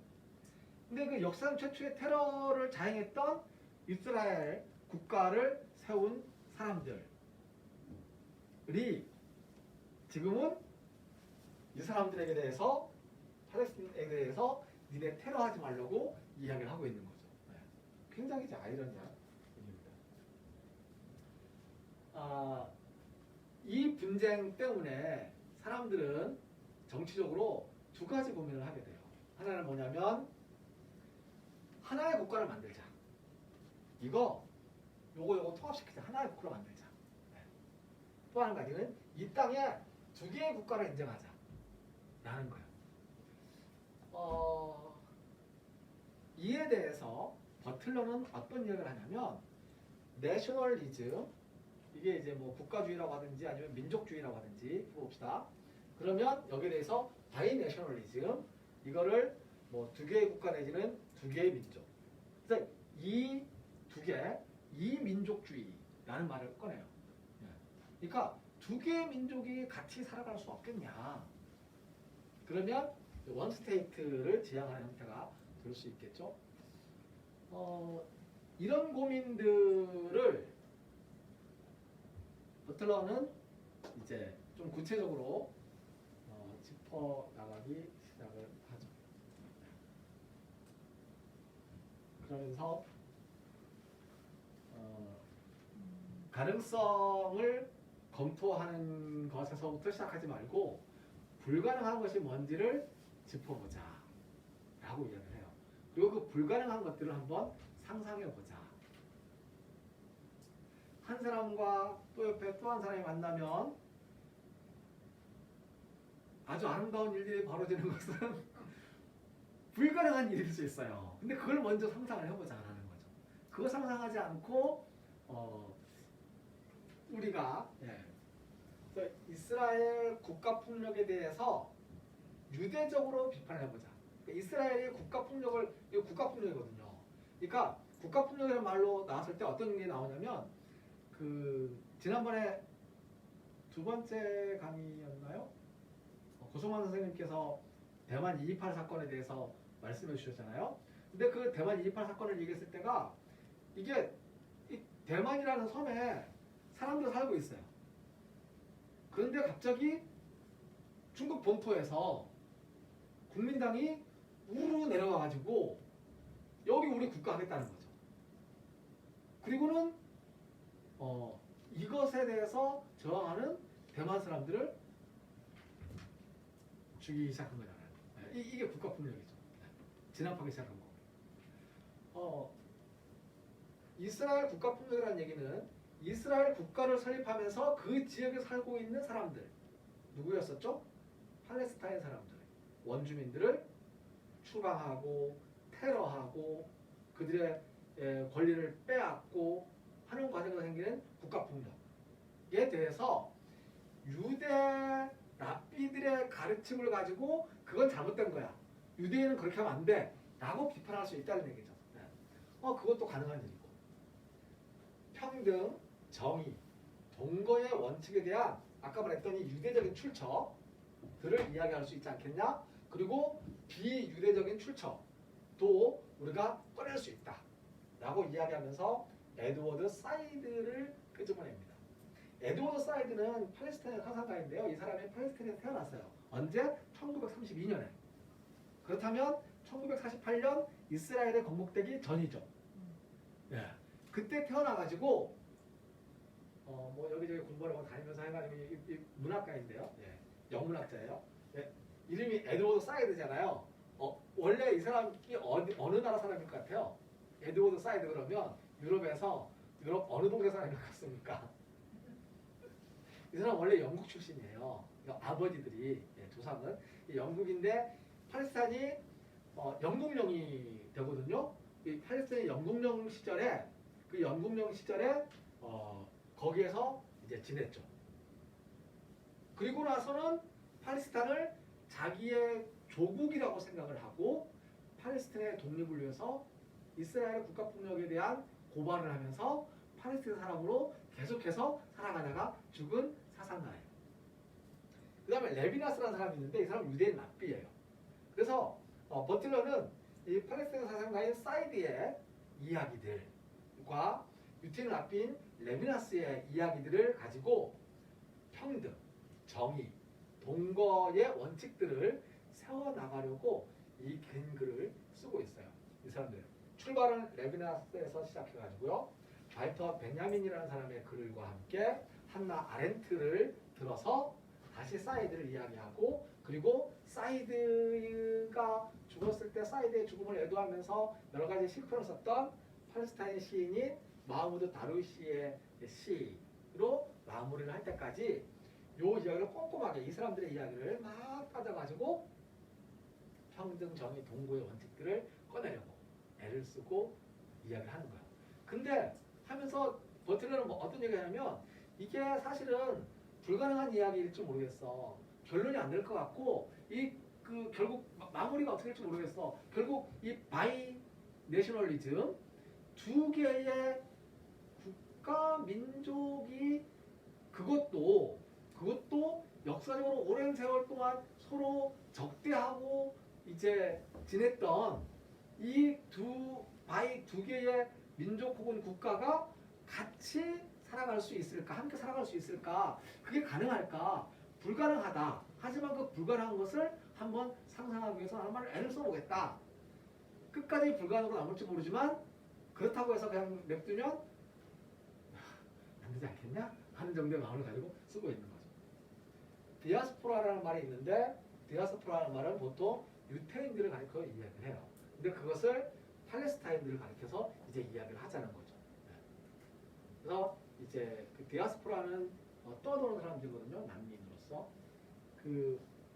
근데 그 역사상 최초의 테러를 자행했던 이스라엘 국가를 세운 사람들이 지금은 이 사람들에게 대해서 팔레스타인에 대해서 니네 테러하지 말라고 이야기를 하고 있는 거죠. 굉장히 이제 아이러니한 얘기입니다. 이 분쟁 때문에 사람들은 정치적으로 두 가지 고민을 하게 돼요. 하나는 뭐냐면 하나의 국가를 만들자. 요거 통합시키자. 하나의 국가를 만들자. 또 한 가지는 이 땅에 두 개의 국가를 인정하자. 라는 거예요. 이에 대해서 버틀러는 어떤 이야기를 하냐면 내셔널리즘 이게 이제 뭐 국가주의라고 하든지 아니면 민족주의라고 하든지 해봅시다. 그러면 여기에 대해서 바이내셔널리즘 이거를 뭐 두 개의 국가 내지는 두 개의 민족. 그래서 이 두 개, 이 민족주의라는 말을 꺼내요. 그러니까 두 개의 민족이 같이 살아갈 수 없겠냐. 그러면 원스테이트를 지향하는 형태가 될 수 있겠죠. 이런 고민들을 버틀러는 이제 좀 구체적으로 짚어 나가기 시작을 하죠. 그러면서 가능성을 검토하는 것에서부터 시작하지 말고 불가능한 것이 뭔지를 짚어보자 라고 이야기를 해요. 그리고 그 불가능한 것들을 한번 상상해보자. 한 사람과 또 옆에 또 한 사람이 만나면 아주 아름다운 일들이 벌어지는 것은 불가능한 일일 수 있어요. 근데 그걸 먼저 상상을 해보자라는 거죠. 그거 상상하지 않고 우리가 이스라엘 국가 폭력에 대해서 유대적으로 비판을 해보자. 이스라엘이 국가 폭력을 이거 국가 폭력이거든요. 그러니까 국가 폭력이라는 말로 나왔을 때 어떤 게 나오냐면 그 지난번에 두 번째 강의였나요? 고성만 선생님께서 대만 228 사건에 대해서 말씀해 주셨잖아요. 근데 그 대만 228 사건을 얘기했을 때가 이게 대만이라는 섬에 사람들 살고 있어요. 그런데 갑자기 중국 본토에서 국민당이 우르르 내려와가지고 여기 우리 국가 하겠다는 거죠. 그리고는 이것에 대해서 저항하는 대만 사람들을 죽이기 시작한 거잖아요. 이게 국가 폭력이죠. 진압하기 시작한 거. 이스라엘 국가 폭력이라는 얘기는 이스라엘 국가를 설립하면서 그 지역에 살고 있는 사람들 누구였었죠? 팔레스타인 사람들, 원주민들을 추방하고 테러하고 그들의 권리를 빼앗고 하는 과정에서 생기는 국가 폭력에 대해서 유대 랍비들의 가르침을 가지고 그건 잘못된 거야. 유대인은 그렇게 하면 안 돼. 라고 비판할 수 있다는 얘기죠. 그것도 가능한 일이고. 평등, 정의, 동거의 원칙에 대한 아까 말했던 이 유대적인 출처들을 이야기할 수 있지 않겠냐? 그리고 비유대적인 출처도 우리가 꺼낼 수 있다. 라고 이야기하면서 에드워드 사이드를 끄집어냅니다. 에드워드 사이드는 팔레스타인의 사상가인데요. 이 사람이 팔레스타인에서 태어났어요. 언제? 1932년에. 그렇다면 1948년 이스라엘에 건국되기 전이죠. 예. 그때 태어나가지고 뭐 여기저기 공부를 하고 다니면서 해가지고 이 문학가인데요. 예. 영문학자예요. 예. 이름이 에드워드 사이드잖아요. 원래 이 사람이 어느 나라 사람일 것 같아요? 에드워드 사이드 그러면 유럽 어느 동네 사람일 것 같습니까? 이 사람 원래 영국 출신이에요. 아버지들이 조상은 영국인데 팔레스타인이 영국령이 되거든요. 이 팔레스타인 영국령 시절에 거기에서 이제 지냈죠. 그리고 나서는 팔레스타인을 자기의 조국이라고 생각을 하고 팔레스타인의 독립을 위해서 이스라엘 국가 폭력에 대한 고발을 하면서 팔레스타인 사람으로 계속해서 살아가다가 죽은 사상가예요. 그 다음에 레비나스라는 사람이 있는데 이 사람은 유대인 랍비예요. 그래서 버틀러는 이 팔레스타인 사상가인 사이드의 이야기들과 유대인 랍비인 레비나스의 이야기들을 가지고 평등, 정의, 동거의 원칙들을 세워나가려고 이 긴 글을 쓰고 있어요. 이 사람들. 출발은 레비나스에서 시작해가지고요. 발터 베냐민이라는 사람의 글과 함께 한나 아렌트를 들어서 다시 사이드를 이야기하고 그리고 사이드가 죽었을 때 사이드의 죽음을 애도하면서 여러 가지 시편을 썼던 팔레스타인 시인인 마흐무드 다루시의 시로 마무리를 할 때까지 요 이야기를 꼼꼼하게 이 사람들의 이야기를 막 따져가지고 평등, 정의, 동거의 원칙들을 꺼내려고 애를 쓰고 이야기를 하는 거야. 근데 하면서 버틀러는 뭐 어떤 얘기를 하냐면 이게 사실은 불가능한 이야기일 줄 모르겠어. 결론이 안 될 것 같고 결국 마무리가 어떻게 될지 모르겠어. 결국 이 바이 내셔널리즘 두 개의 국가 민족이 그것도 역사적으로 오랜 세월 동안 서로 적대하고 이제 지냈던 이 두 개의 민족 혹은 국가가 같이 살아갈 수 있을까? 함께 살아갈 수 있을까? 그게 가능할까? 불가능하다. 하지만 그 불가능한 것을 한번 상상하기 위해서 한번 애를 써보겠다. 끝까지 불가능으로 남을지 모르지만 그렇다고 해서 그냥 냅두면 안 되지 않겠냐? 하는 정도의 마음을 가지고 쓰고 있는 거죠. 디아스포라라는 말이 있는데 디아스포라라는 말은 보통 유태인들을 가리켜 이야기를 해요. 근데 그것을 팔레스타인들을 가리켜서 이제 이야기를 하자는 거죠. 그래서 이제 그 디아스포라는 떠도는 사람들이거든요. 난민으로서.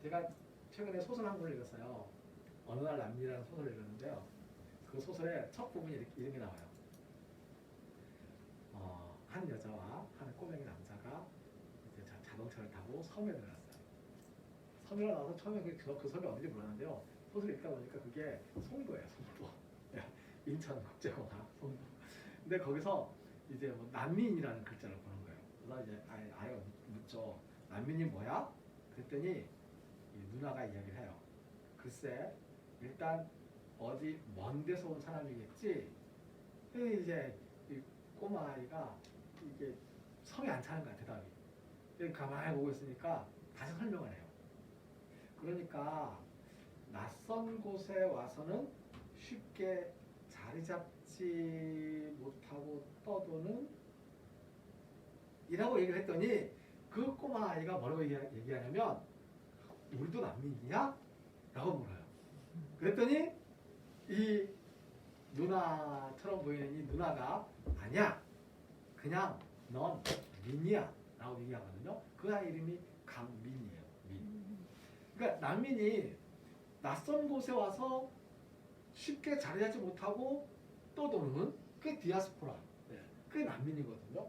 제가 최근에 소설 한 권을 읽었어요. 어느 날 난민이라는 소설을 읽었는데요. 그 소설의 첫 부분이 이런 게 나와요. 한 여자와 한 꼬맹이 남자가 이제 자동차를 타고 섬에 들어갔어요. 섬에 나와서 처음에 그 섬이 어딘지 몰랐는데요. 소설을 읽다 보니까 그게 송도예요. 송도. 인천국제공항 송도. 근데 거기서 이제 뭐 난민이라는 글자를 보는 거예요. 그래서 이제 아예 묻죠. 난민이 뭐야? 그랬더니 이 누나가 이야기를 해요. 글쎄, 일단 어디 먼 데서 온 사람이겠지. 이제 꼬마아이가 이게 성이 안 차는 거야, 대답이. 그래서 가만히 보고 있으니까 다시 설명을 해요. 그러니까 낯선 곳에 와서는 쉽게 자리 잡지 못하고 떠도는 이라고 얘기를 했더니 그 꼬마아이가 뭐라고 얘기하냐면 우리도 난민이냐? 라고 물어요. 그랬더니 이 누나처럼 보이는 이 누나가 아니야. 그냥 넌 민이야. 라고 얘기하거든요. 그 아이 이름이 강민이에요. 민. 그러니까 난민이 낯선 곳에 와서 쉽게 자리 잡지 못하고 떠도는 그게 디아스포라. 그게 난민이거든요.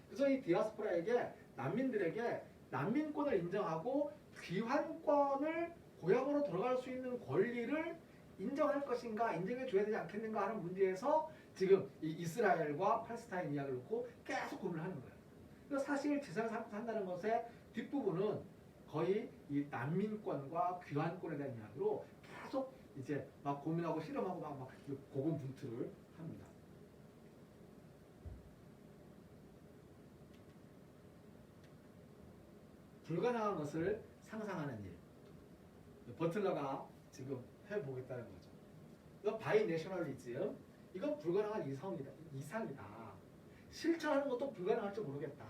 그래서 이 디아스포라에게 난민들에게 난민권을 인정하고 귀환권을 고향으로 돌아갈 수 있는 권리를 인정할 것인가 인정해 줘야 되지 않겠는가 하는 문제에서 지금 이 이스라엘과 팔레스타인 이야기를 놓고 계속 고민을 하는 거예요. 그래서 사실 세상을 산다는 것의 뒷부분은 거의 이 난민권과 귀환권에 대한 이야기로 계속 이제 막 고민하고 실험하고 막 고군분투를 합니다. 불가능한 것을 상상하는 일. 버틀러가 지금 해보겠다는 거죠. 이거 바이 내셔널리즘. 이건 불가능한 이상이다. 실천하는 것도 불가능할지 모르겠다.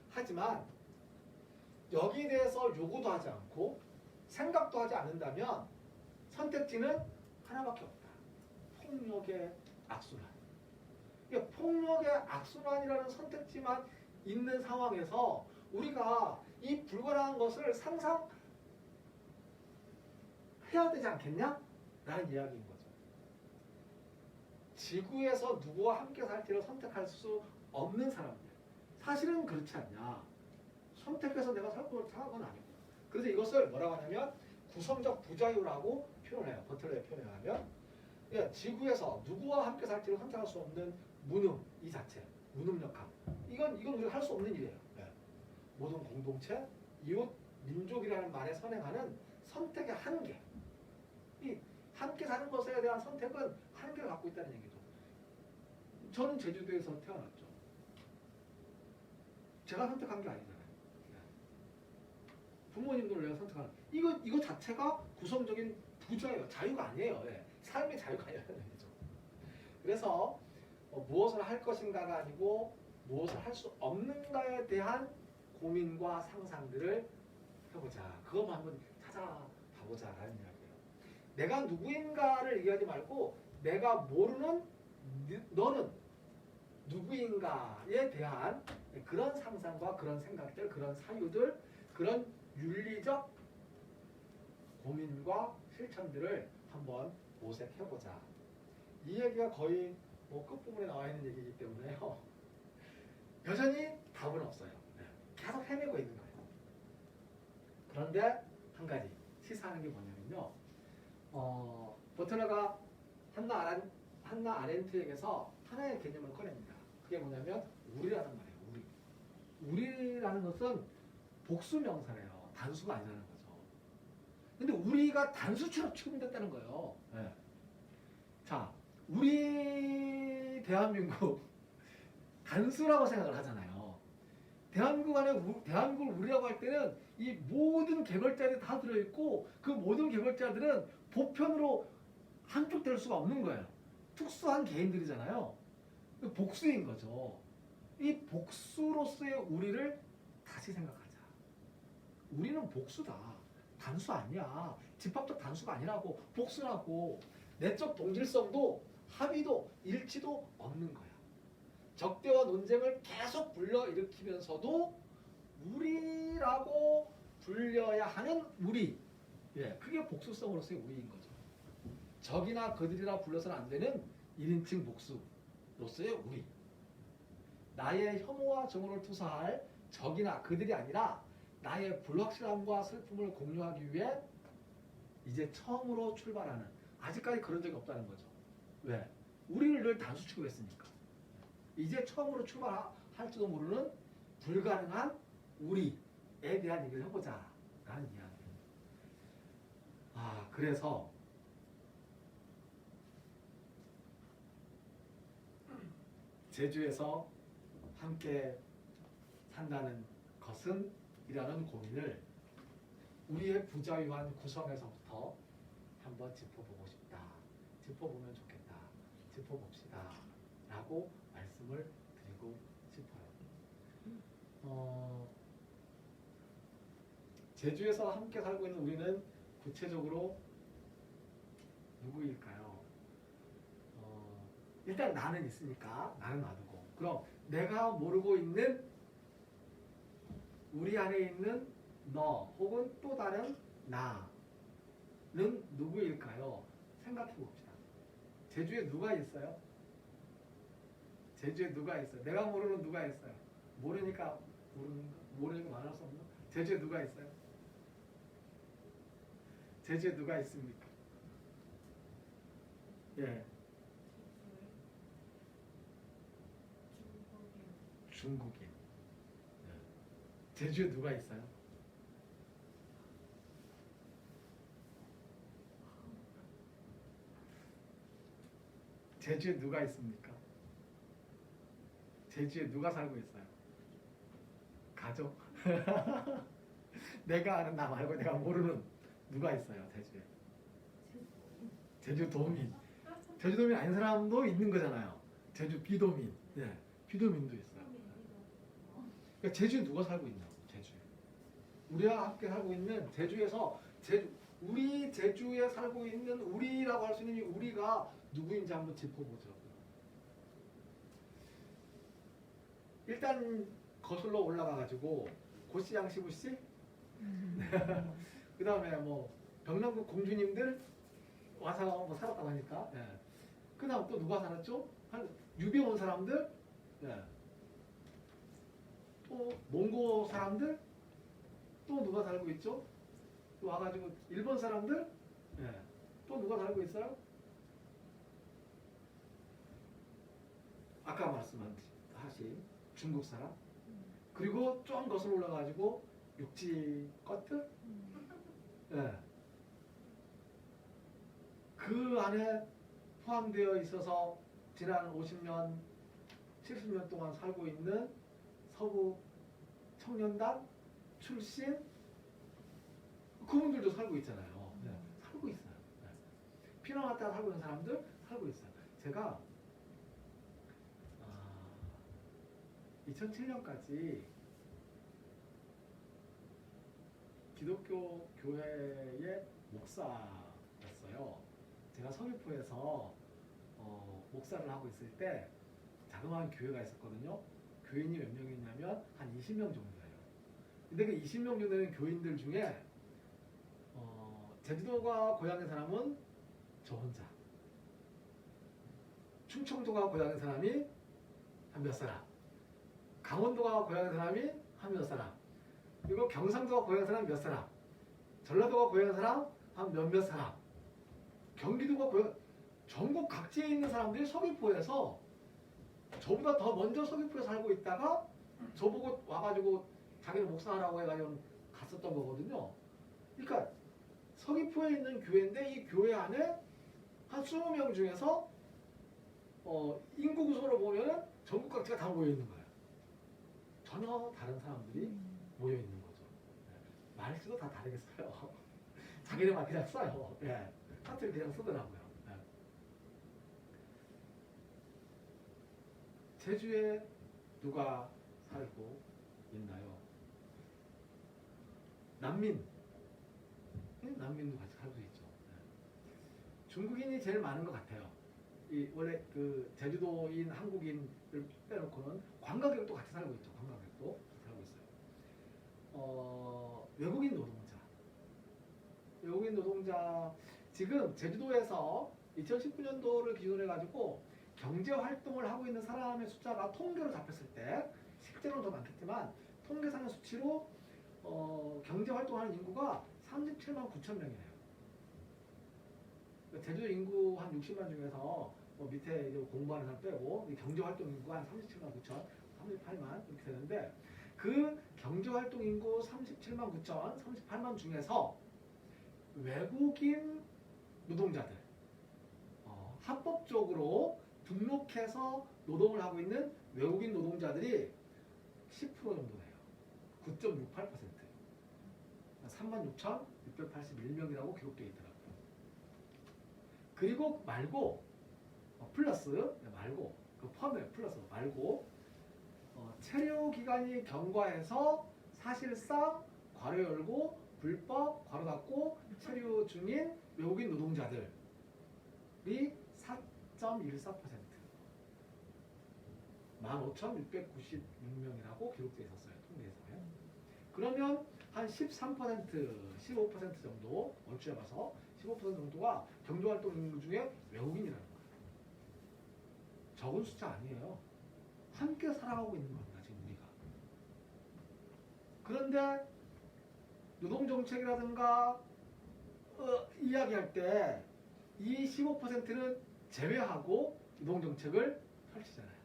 하지만 여기에 대해서 요구도 하지 않고 생각도 하지 않는다면 선택지는 하나밖에 없다. 폭력의 악순환. 그러니까 폭력의 악순환이라는 선택지만 있는 상황에서 우리가 이 불가능한 것을 상상해야 되지 않겠냐? 라는 이야기인 거죠. 지구에서 누구와 함께 살지를 선택할 수 없는 사람들. 사실은 그렇지 않냐. 선택해서 내가 살고 사는 건 아니고. 그래서 이것을 뭐라고 하냐면 구성적 부자유라고 표현해요. 버틀러의 표현에 하면. 그러니까 지구에서 누구와 함께 살지를 선택할 수 없는 무능, 이 자체. 무능력함. 이건 우리가 할 수 없는 일이에요. 모든 공동체, 이웃, 민족이라는 말에 선행하는 선택의 한계. 이 함께 사는 것에 대한 선택은 한계를 갖고 있다는 얘기죠. 저는 제주도에서 태어났죠. 제가 선택한 게 아니잖아요. 부모님도 내가 선택하는. 이거 자체가 구성적인 부자예요. 자유가 아니에요. 삶의 자유가 아니라는 얘기죠. 그래서 무엇을 할 것인가가 아니고 무엇을 할 수 없는가에 대한 고민과 상상들을 해보자. 그것만 한번 찾아봐보자 라는 이야기예요. 내가 누구인가를 얘기하지 말고 내가 모르는 너는 누구인가에 대한 그런 상상과 그런 생각들, 그런 사유들, 그런 윤리적 고민과 실천들을 한번 모색해보자. 이 얘기가 거의 끝부분에 나와 있는 얘기이기 때문에요. 여전히 답은 없어요. 계속 헤매고 있는 거예요. 그런데 한 가지 시사하는 게 뭐냐면요. 버틀러가 한나 아렌트에게서 하나의 개념을 꺼냅니다. 그게 뭐냐면 우리라는 말이에요. 우리라는 것은 복수 명사래요. 단수가 아니라는 거죠. 근데 우리가 단수처럼 취급됐다는 거예요. 자, 우리 대한민국 단수라고 생각을 하잖아요. 대한민국을 우리라고 할 때는 이 모든 개별자들이 다 들어있고 그 모든 개별자들은 보편으로 한쪽 될 수가 없는 거예요. 특수한 개인들이잖아요. 복수인 거죠. 이 복수로서의 우리를 다시 생각하자. 우리는 복수다. 단수 아니야. 집합적 단수가 아니라고. 복수라고. 내적 동질성도 합의도 일치도 없는 거야. 적대와 논쟁을 계속 불러일으키면서도 우리라고 불려야 하는 우리. 그게 복수성으로서의 우리인 거죠. 적이나 그들이라 불러서는 안 되는 1인칭 복수로서의 우리. 나의 혐오와 정오를 투사할 적이나 그들이 아니라 나의 불확실함과 슬픔을 공유하기 위해 이제 처음으로 출발하는, 아직까지 그런 적이 없다는 거죠. 왜? 우리를 늘 단수 취급했으니까. 이제 처음으로 출발할지도 모르는 불가능한 우리에 대한 얘기를 해보자 라는 이야기예요. 그래서 제주에서 함께 산다는 것은? 이라는 고민을 우리의 부자유한 구성에서부터 한번 짚어보고 싶다. 짚어보면 좋겠다. 짚어봅시다. 라고 말씀을 드리고 싶어요. 제주에서 함께 살고 있는 우리는 구체적으로 누구일까요? 일단 나는 있으니까 나는 놔두고, 그럼 내가 모르고 있는 우리 안에 있는 너 혹은 또 다른 나는 누구일까요? 생각해 봅시다. 제주에 누가 있어요? 제주에 누가 있어요? 내가 모르는 누가 있어요? 모르니까 모르니까 말할 수 없는. 제주에 누가 있어요? 제주에 누가 있습니까? 예, 중국인. 제주에 누가 있어요? 제주에 누가 있습니까? 제주에 누가 살고 있어요? 가족? 내가 아는 나 말고 내가 모르는 누가 있어요? 제주에. 제주도민. 제주도민 아닌 사람도 있는 거잖아요. 제주 비도민. 네, 비도민도 있어요. 그러니까 제주에 누가 살고 있냐고. 제주에. 우리와 함께 살고 있는 제주에서 우리 제주에 살고 있는 우리라고 할 수 있는 이 우리가 누구인지 한번 짚어보죠. 일단 거슬러 올라가가지고 고씨양 시부씨, 그 다음에 뭐 병남국 공주님들 와서 뭐 살았다고 하니까, 예. 그 다음 또 누가 살았죠? 한 유배 온 사람들, 예. 또 몽고 사람들, 또 누가 살고 있죠? 또 와가지고 일본 사람들, 예. 또 누가 살고 있어요? 아까 말씀하신 중국 사람, 그리고 좀 거슬러 올라가지고 육지 것들, 예. 그 안에 포함되어 있어서 지난 50년, 70년 동안 살고 있는 서부 청년단 출신 그분들도 살고 있잖아요. 네, 살고 있어요. 네. 피난 왔다 살고 있는 사람들 살고 있어요. 제가 2007년까지 기독교 교회의 목사였어요. 제가 서귀포에서 목사를 하고 있을 때 자그마한 교회가 있었거든요. 교인이 몇 명이냐면 한 20명 정도예요. 근데 그 20명 정도 되는 교인들 중에 제주도가 고향의 사람은 저 혼자, 충청도가 고향의 사람이 한 몇 사람, 강원도가 고향의 사람이 한 몇 사람, 그리고 경상도가 고향의 사람 몇 사람, 전라도가 고향의 사람 한 몇몇 사람, 경기도가 고향, 전국 각지에 있는 사람들이 서귀포에서 저보다 더 먼저 서귀포에 살고 있다가 저보고 와가지고 자기는 목사하라고 해가지고 갔었던 거거든요. 그러니까 서귀포에 있는 교회인데 이 교회 안에 한 20명 중에서 인구 구조로 보면 전국 각지가 다 모여 있는 거예요. 전혀 다른 사람들이 모여 있는 거죠. 네. 말수도 다 다르게 써요. 자기네만 그냥 써요. 네. 사투리 그냥 쓰더라고요. 네. 제주에 누가 살고 있나요? 난민. 난민도 같이 살고 있죠. 네. 중국인이 제일 많은 것 같아요. 원래 그 제주도인 한국인을 빼놓고는 관광객도 같이 살고 있죠. 관광객도 살고 있어요. 외국인 노동자 지금 제주도에서 2019년도를 기준으로 해가지고 경제 활동을 하고 있는 사람의 숫자가 통계로 잡혔을 때 실제로는 더 많겠지만 통계상의 수치로 경제 활동하는 인구가 37만 9천 명이에요. 제주도 인구 한 60만 중에서 밑에 이제 공부하는 사람 빼고 경제 활동 인구가 한 37만 9천, 38만 이렇게 되는데 그 경제 활동 인구 37만 9천, 38만 중에서 외국인 노동자들 합법적으로 등록해서 노동을 하고 있는 외국인 노동자들이 10% 정도 돼요. 9.68%. 36,681명이라고 기록되어 있더라고요. 그리고 말고 플러스 말고 그 포함해요. 플러스 말고 체류 기간이 경과해서 사실상 괄호 열고 불법 괄호 닫고 체류 중인 외국인 노동자들이 4.14%. 15,696명이라고 기록되어 있었어요. 통계에서요. 그러면 한 13%, 15% 정도 얼추 잡아서 15% 정도가 경조활동 인구 중에 외국인이라는 거예요. 적은 숫자 아니에요. 함께 살아가고 있는 겁니다. 지금 우리가. 그런데 노동정책이라든가 이야기할 때 이 15%는 제외하고 노동정책을 펼치잖아요.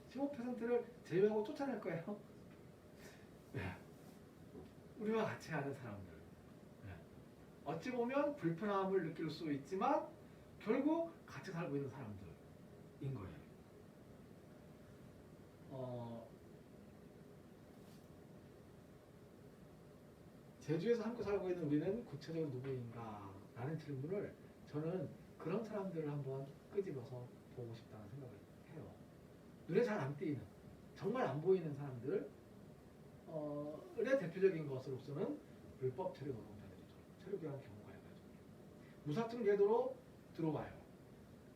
15%를 제외하고 쫓아낼 거예요. 우리와 같이 하는 사람들. 어찌 보면 불편함을 느낄 수 있지만 결국 같이 살고 있는 사람들인 거예요. 제주에서 함께 살고 있는 우리는 구체적으로 누구인가? 라는 질문을 저는 그런 사람들을 한번 끄집어서 보고 싶다는 생각을 해요. 눈에 잘 안 띄는, 정말 안 보이는 사람들의 대표적인 것으로서는 불법 체류 노동자들이죠. 체류기간 경과해가지고 무사증 제도로 들어와요.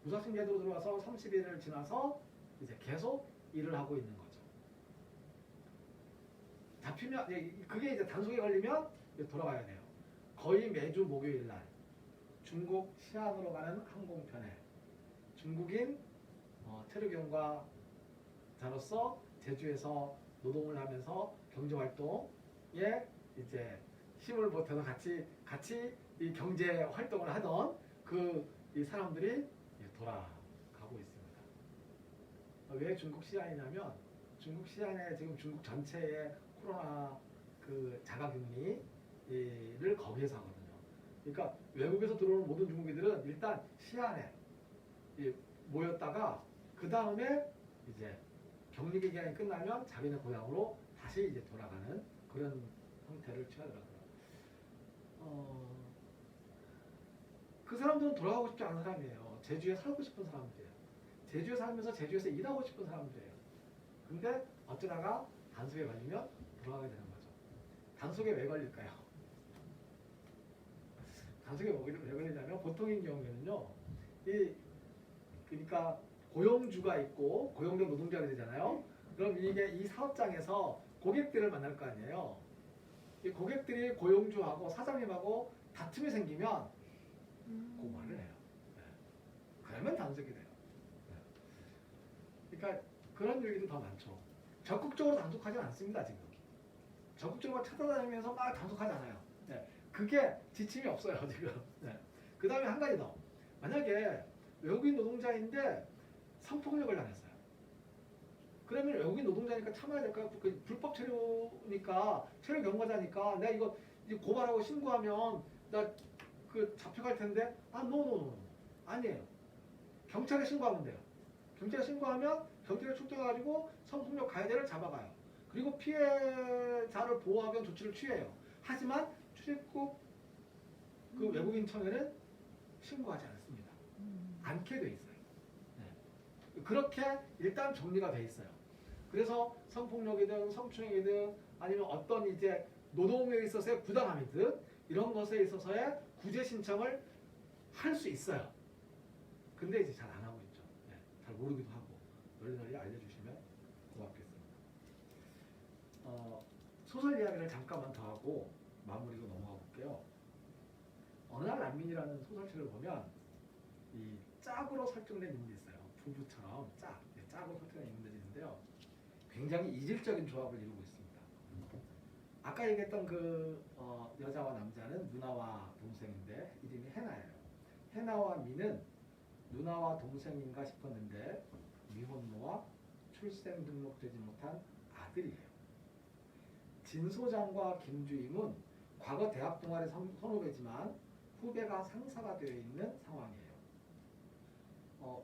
무사증 제도로 들어와서 30일을 지나서 이제 계속 일을 하고 있는 거죠. 잡히면 그게 이제 단속에 걸리면 돌아가야 돼요. 거의 매주 목요일 날 중국 시안으로 가는 항공편에 중국인 체류 경과자로서 제주에서 노동을 하면서 경제 활동에 이제 힘을 보태서 같이 이 경제 활동을 하던 이 사람들이 돌아가고 있습니다. 왜 중국 시안이냐면 중국 시안에 지금 중국 전체의 코로나 자가격리를 거기에서 하거든요. 그러니까 외국에서 들어오는 모든 중국인들은 일단 시안에 모였다가 그 다음에 이제 격리 기간이 끝나면 자기네 고향으로 다시 이제 돌아가는 그런 형태를 취하더라고요. 그 사람들은 돌아가고 싶지 않은 사람이에요. 제주에 살고 싶은 사람들이에요. 제주에 살면서 제주에서 일하고 싶은 사람들이에요. 근데 어쩌다가 단속에 걸리면 돌아가게 되는 거죠. 단속에 왜 걸릴까요? 단속에 왜 걸리냐면 보통인 경우에는요. 그러니까 고용주가 있고 고용된 노동자가 되잖아요. 그럼 이 사업장에서 고객들을 만날 거 아니에요. 이 고객들이 고용주하고 사장님하고 다툼이 생기면 고발을 해요. 그러면 단속이 돼요. 그러니까 그런 일들이 더 많죠. 적극적으로 단속하지 않습니다. 지금. 적극적으로 찾아다니면서 막 단속하지 않아요. 그게 지침이 없어요. 지금. 그 다음에 한 가지 더. 만약에 외국인 노동자인데 성폭력을 당했어요. 그러면 외국인 노동자니까 참아야 될까요? 불법 체류니까 체류 경과자니까 내가 이거 고발하고 신고하면 나 잡혀갈 텐데 노 아니에요. 경찰에 신고하면 돼요. 경찰에 신고하면 경찰에 출동해가지고 성폭력 가해자를 잡아가요. 그리고 피해자를 보호하기 위한 조치를 취해요. 하지만 출입국 외국인 청에는 신고하지 않습니다. 않게 돼 있어요. 그렇게 일단 정리가 돼 있어요. 그래서 성폭력이든 성추행이든 아니면 어떤 이제 노동에 있어서의 부당함이든 이런 것에 있어서의 구제 신청을 할 수 있어요. 근데 이제 잘 안 하고 있죠. 잘 모르기도 하고 널리 알려주시면 고맙겠습니다. 소설 이야기를 잠깐만 더 하고 마무리로 넘어가 볼게요. 어느 날 난민이라는 소설책을 보면 이 짝으로 설정된 인물이 있어요. 부부처럼 짝으로 설정된 인물들이 있는데요. 굉장히 이질적인 조합을 이루고 있습니다. 아까 얘기했던 여자와 남자는 누나와 동생인데 이름이 해나예요. 해나와 미는 누나와 동생인가 싶었는데 미혼모와 출생 등록되지 못한 아들이에요. 진 소장과 김주임은 과거 대학 동아리 선후배지만 후배가 상사가 되어 있는 상황이에요.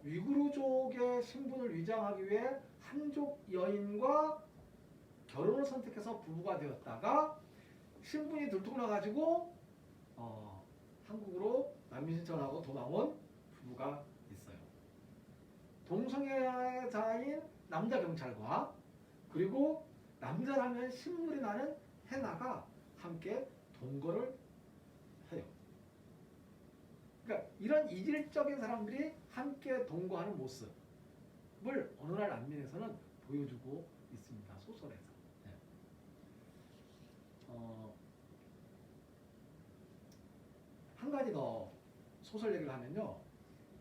위구르족의 신분을 위장하기 위해 한족 여인과 결혼을 선택해서 부부가 되었다가 신분이 들통나가지고 한국으로 난민 신청하고 도망온 부부가 있어요. 동성애자인 남자 경찰과 그리고 남자라면 신물이 나는 해나가 함께 동거를 해요. 그러니까 이런 이질적인 사람들이 함께 동거하는 모습을 어느 날 난민에서는 보여주고 있습니다. 소설에서. 네. 한 가지 더 소설 얘기를 하면요.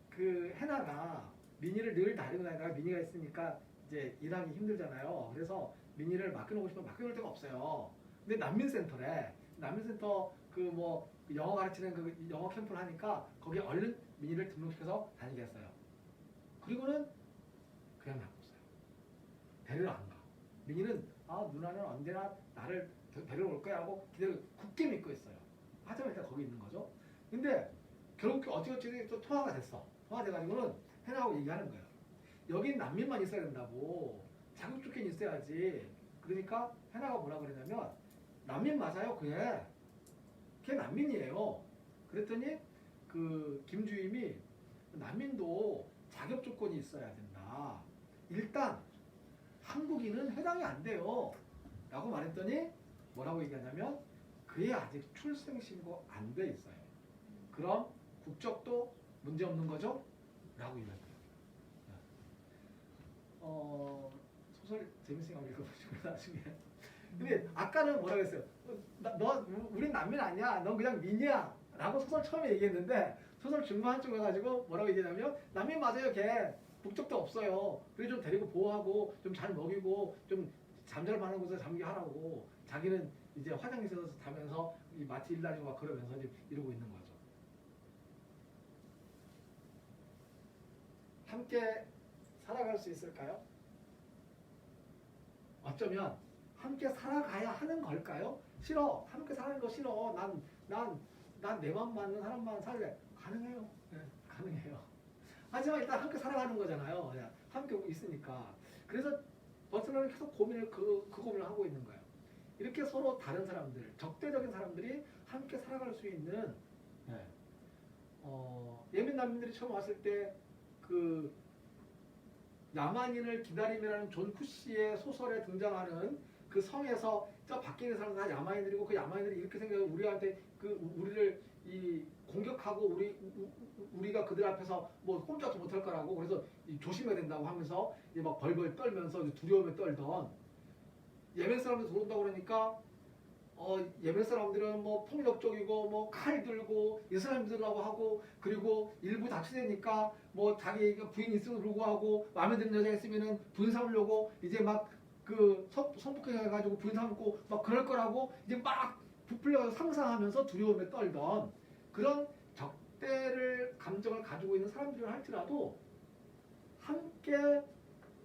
그 해나가 미니를 늘 다니고 다니다가 미니가 있으니까 이제 일하기 힘들잖아요. 그래서 미니를 맡겨놓고 싶으면 맡겨놓을 데가 없어요. 근데 난민센터래. 난민센터 그 뭐 영어 가르치는 그 영어 캠프를 하니까 거기에 얼른 미니를 등록시켜서 다니게 했어요. 그리고는 그냥 놔뒀어요. 데리러 안 가. 미니는 누나는 언제나 나를 데리러 올 거야 하고 기대를 굳게 믿고 있어요. 하지만 일단 거기 있는 거죠. 근데 결국 어찌어찌 또 통화가 됐어. 통화돼가지고는 해나하고 얘기하는 거예요. 여긴 난민만 있어야 된다고. 자격 조건이 있어야지. 그러니까 해나가 뭐라 그러냐면 난민 맞아요. 걔 난민이에요. 그랬더니 그 김주임이 난민도 자격 조건이 있어야 된다. 일단 한국인은 해당이 안 돼요. 라고 말했더니 뭐라고 얘기하냐면 그애 아직 출생신고 안 돼 있어요. 그럼 국적도 문제 없는 거죠? 라고 얘기합니다. 소설 재밌으니까 읽어보시고 나중에. 근데 아까는 뭐라고 했어요? 우린 난민 아니야. 넌 그냥 민이야. 라고 소설 처음에 얘기했는데 소설 중반 한쪽에 가지고 뭐라고 얘기하냐면 난민 맞아요. 걔 국적도 없어요. 그래서 좀 데리고 보호하고 좀 잘 먹이고 좀 잠잘 만한 곳에 잠게 하라고. 자기는 이제 화장실에서 자면서 이 마트 일 다니고 막 그러면서 이제 이러고 있는 거죠. 함께 살아갈 수 있을까요? 어쩌면 함께 살아가야 하는 걸까요? 싫어. 함께 사는 거 싫어. 난 내 맘 맞는 사람만 살래. 가능해요. 네, 가능해요. 하지만 일단 함께 살아가는 거잖아요. 그냥 함께 있으니까. 그래서 버틀러는 계속 그 고민을 하고 있는 거예요. 이렇게 서로 다른 사람들, 적대적인 사람들이 함께 살아갈 수 있는 예멘 난민들이 처음 왔을 때 그 야만인을 기다림이라는 존 쿠시의 소설에 등장하는 그 성에서 저 밖에 있는 사람들 다 야만인들이고 그 야만인들이 이렇게 생각하고 우리한테 우리를 공격하고 우리가 그들 앞에서 뭐 꼼짝도 못할 거라고 그래서 조심해야 된다고 하면서 막 벌벌 떨면서 두려움에 떨던 예멘 사람들 들어온다고 그러니까 예멘 사람들은 뭐 폭력적이고 뭐 칼 들고 이슬람들하고 하고 그리고 일부 다치되니까 뭐 자기 부인 있음에도 불구하고 마음에 드는 여자 있으면은 부인 삼으려고 이제 막 그 성폭행해가지고 부인 삼고 막 그럴 거라고 이제 막 부풀려서 상상하면서 두려움에 떨던 그런 적대를 감정을 가지고 있는 사람들을 할지라도 함께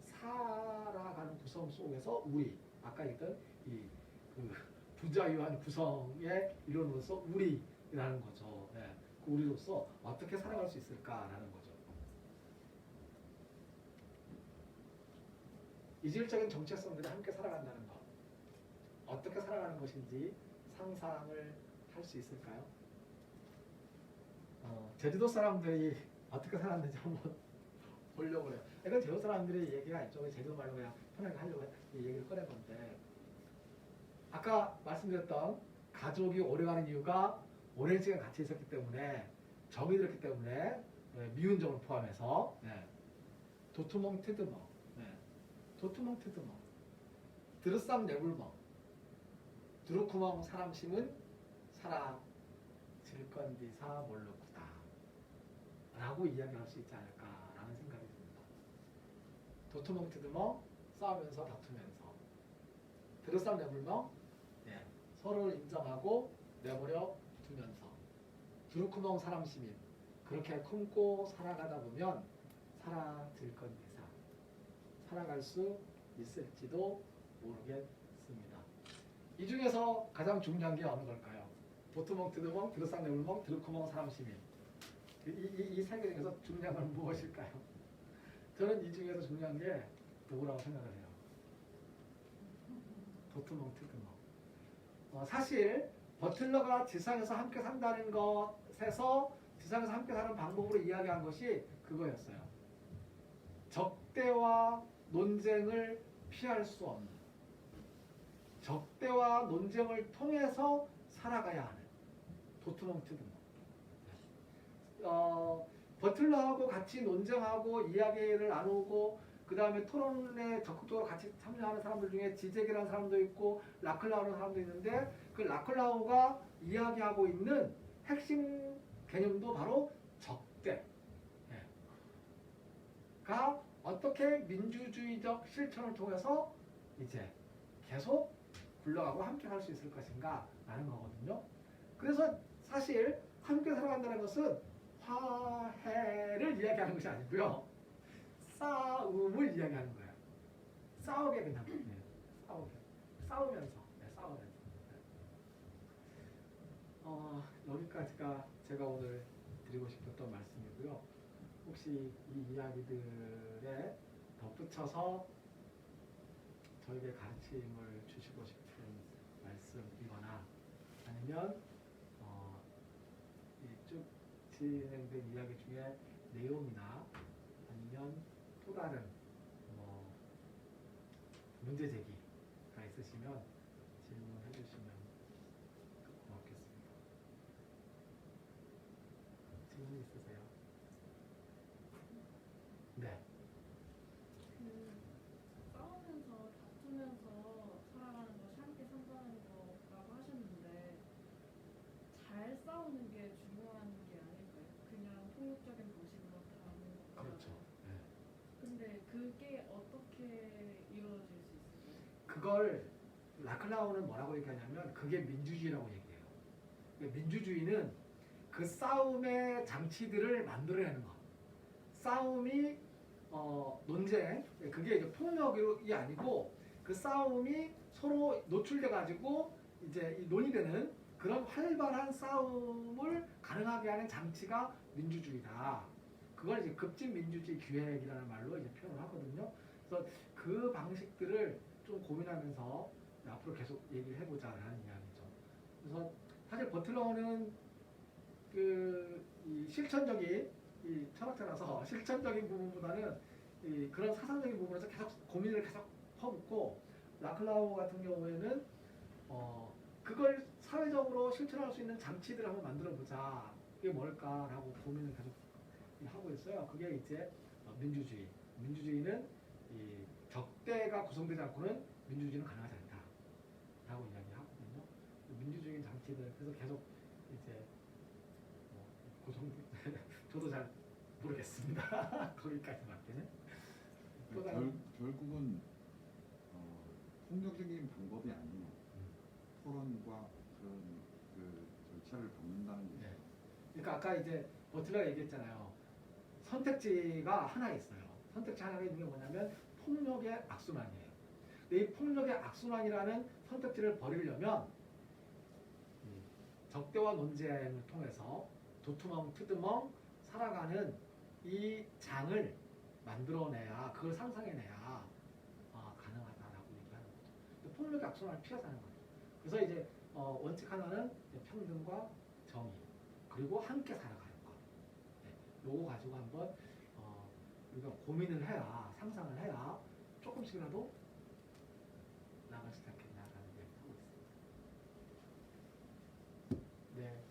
살아가는 구성 속에서 우리 아까 얘기했던 그 부자유한 구성의 이론으로서 우리라는 거죠. 네. 그 우리로서 어떻게 살아갈 수 있을까라는 거죠. 이질적인 정체성들이 함께 살아간다는 것. 어떻게 살아가는 것인지 상상을 할 수 있을까요? 제주도 사람들이 어떻게 살았는지 한번 보려고 해요. 이건 제주도 사람들의 얘기가 이쪽에 제주도 말로 그냥 편하게 하려고 이 얘기를 꺼낸 건데 아까 말씀드렸던 가족이 오래가는 이유가 오랜 시간 같이 있었기 때문에 정이 들었기 때문에 미운 점을 포함해서 도트멍 트드멍 도트멍 트드멍 드르쌈 네불멍 드루쿠멍 사람 심은 사라 질건디사 몰르쿠다 라고 이야기할 수 있지 않을까라는 생각이 듭니다. 도트멍 트드멍 싸우면서 다투면서 드르쌈 네불멍 서로를 인정하고 내버려 두면서 드루쿠멍 사람 시민 그렇게 품고 살아가다 보면 살아질건디사 살아갈 수 있을지도 모르겠습니다. 이 중에서 가장 중요한 게 어느 걸까요? 도트멍 트드멍 드르쌈 네불멍 드루쿠멍 사람 시민 이 세 개 중에서 중요한 건 무엇일까요? 저는 이 중에서 중요한 게 요거라고 생각을 해요. 도트멍 트드멍. 사실 버틀러가 지상에서 함께 산다는 것에서 지상에서 함께 사는 방법으로 이야기한 것이 그거였어요. 적대와 논쟁을 피할 수 없는, 적대와 논쟁을 통해서 살아가야 하는 도트멍 트드멍. 버틀러하고 같이 논쟁하고 이야기를 나누고 그 다음에 토론에 적극적으로 같이 참여하는 사람들 중에 지젝이라는 사람도 있고 라클라우라는 사람도 있는데 그 라클라우가 이야기하고 있는 핵심 개념도 바로 적대가 어떻게 민주주의적 실천을 통해서 이제 계속 굴러가고 함께 살 수 있을 것인가 라는 거거든요. 그래서 사실 함께 살아간다는 것은 화해를 이야기하는 것이 아니고요. 싸움을 이야기하는 거예요. 싸우게 그냥 싸우게. 싸우면서. 여기까지가 제가 오늘 드리고 싶었던 말씀이고요. 혹시 이 이야기들에 덧붙여서 저에게 가르침을 주시고 싶은 말씀이거나 아니면 이 쭉 진행된 이야기 중에 내용이나 아니면 또 다른 문제 제기가 있으시면 질문해 주시면 고맙겠습니다. 질문 있으세요? 네.
싸우면서 다투면서 살아가는 것이 함께 산다는 거라고 하셨는데 잘 싸우는 게 중요한 게 아닐까요? 그냥 폭력적인 방식으로 다하는 거.
그렇죠. 네.
근데 그게 어떻게 이루어질 수 있을까요?
그걸 라클라우는 뭐라고 얘기하냐면 그게 민주주의라고 얘기해요. 민주주의는 그 싸움의 장치들을 만들어내는 것. 싸움이 논쟁, 그게 이제 폭력이 아니고 그 싸움이 서로 노출돼 가지고 이제 이 논의되는 그런 활발한 싸움을 가능하게 하는 장치가 민주주의다. 그걸 이제 급진 민주주의 기획이라는 말로 이제 표현을 하거든요. 그래서 그 방식들을 좀 고민하면서 앞으로 계속 얘기를 해보자라는 이야기죠. 그래서 사실 버틀러는 이 실천적인 이 철학자라서 실천적인 부분보다는 그런 사상적인 부분에서 계속 고민을 계속 퍼붓고 라클라우 같은 경우에는 그걸 사회적으로 실천할 수 있는 장치들을 한번 만들어 보자. 이게 뭘까라고 고민을 계속 하고 있어요. 그게 이제 민주주의. 민주주의는 이 적대가 구성되지 않고는 민주주의는 가능하지 않다라고 이야기하거든요. 민주주의 장치들 그래서 계속 이제 그 정도 저도 잘 모르겠습니다. 거기까지밖에는. 또 다른
결국은 폭력적인 방법이 아니에요. 토론과 그런 그 절차를 밟는다는 거죠.
네. 그러니까 아까 이제 버틀러가 얘기했잖아요. 선택지가 하나 있어요. 선택지 하나가 있는 게 뭐냐면 폭력의 악순환이에요. 근데 이 폭력의 악순환이라는 선택지를 버리려면 적대와 논쟁을 통해서 도투멍 트드멍 살아가는 이 장을 만들어내야 그걸 상상해내야 가능하다라고 얘기하는 거죠. 폭력의 악순환을 피하자는 거죠. 그래서 이제 원칙 하나는 평등과 정의 그리고 함께 살아가는 것. 요거 가지고 한번 우리가 고민을 해야 상상을 해야 조금씩이라도 나아갈 수 있겠냐라는 얘기를 하고 있습니다. 네.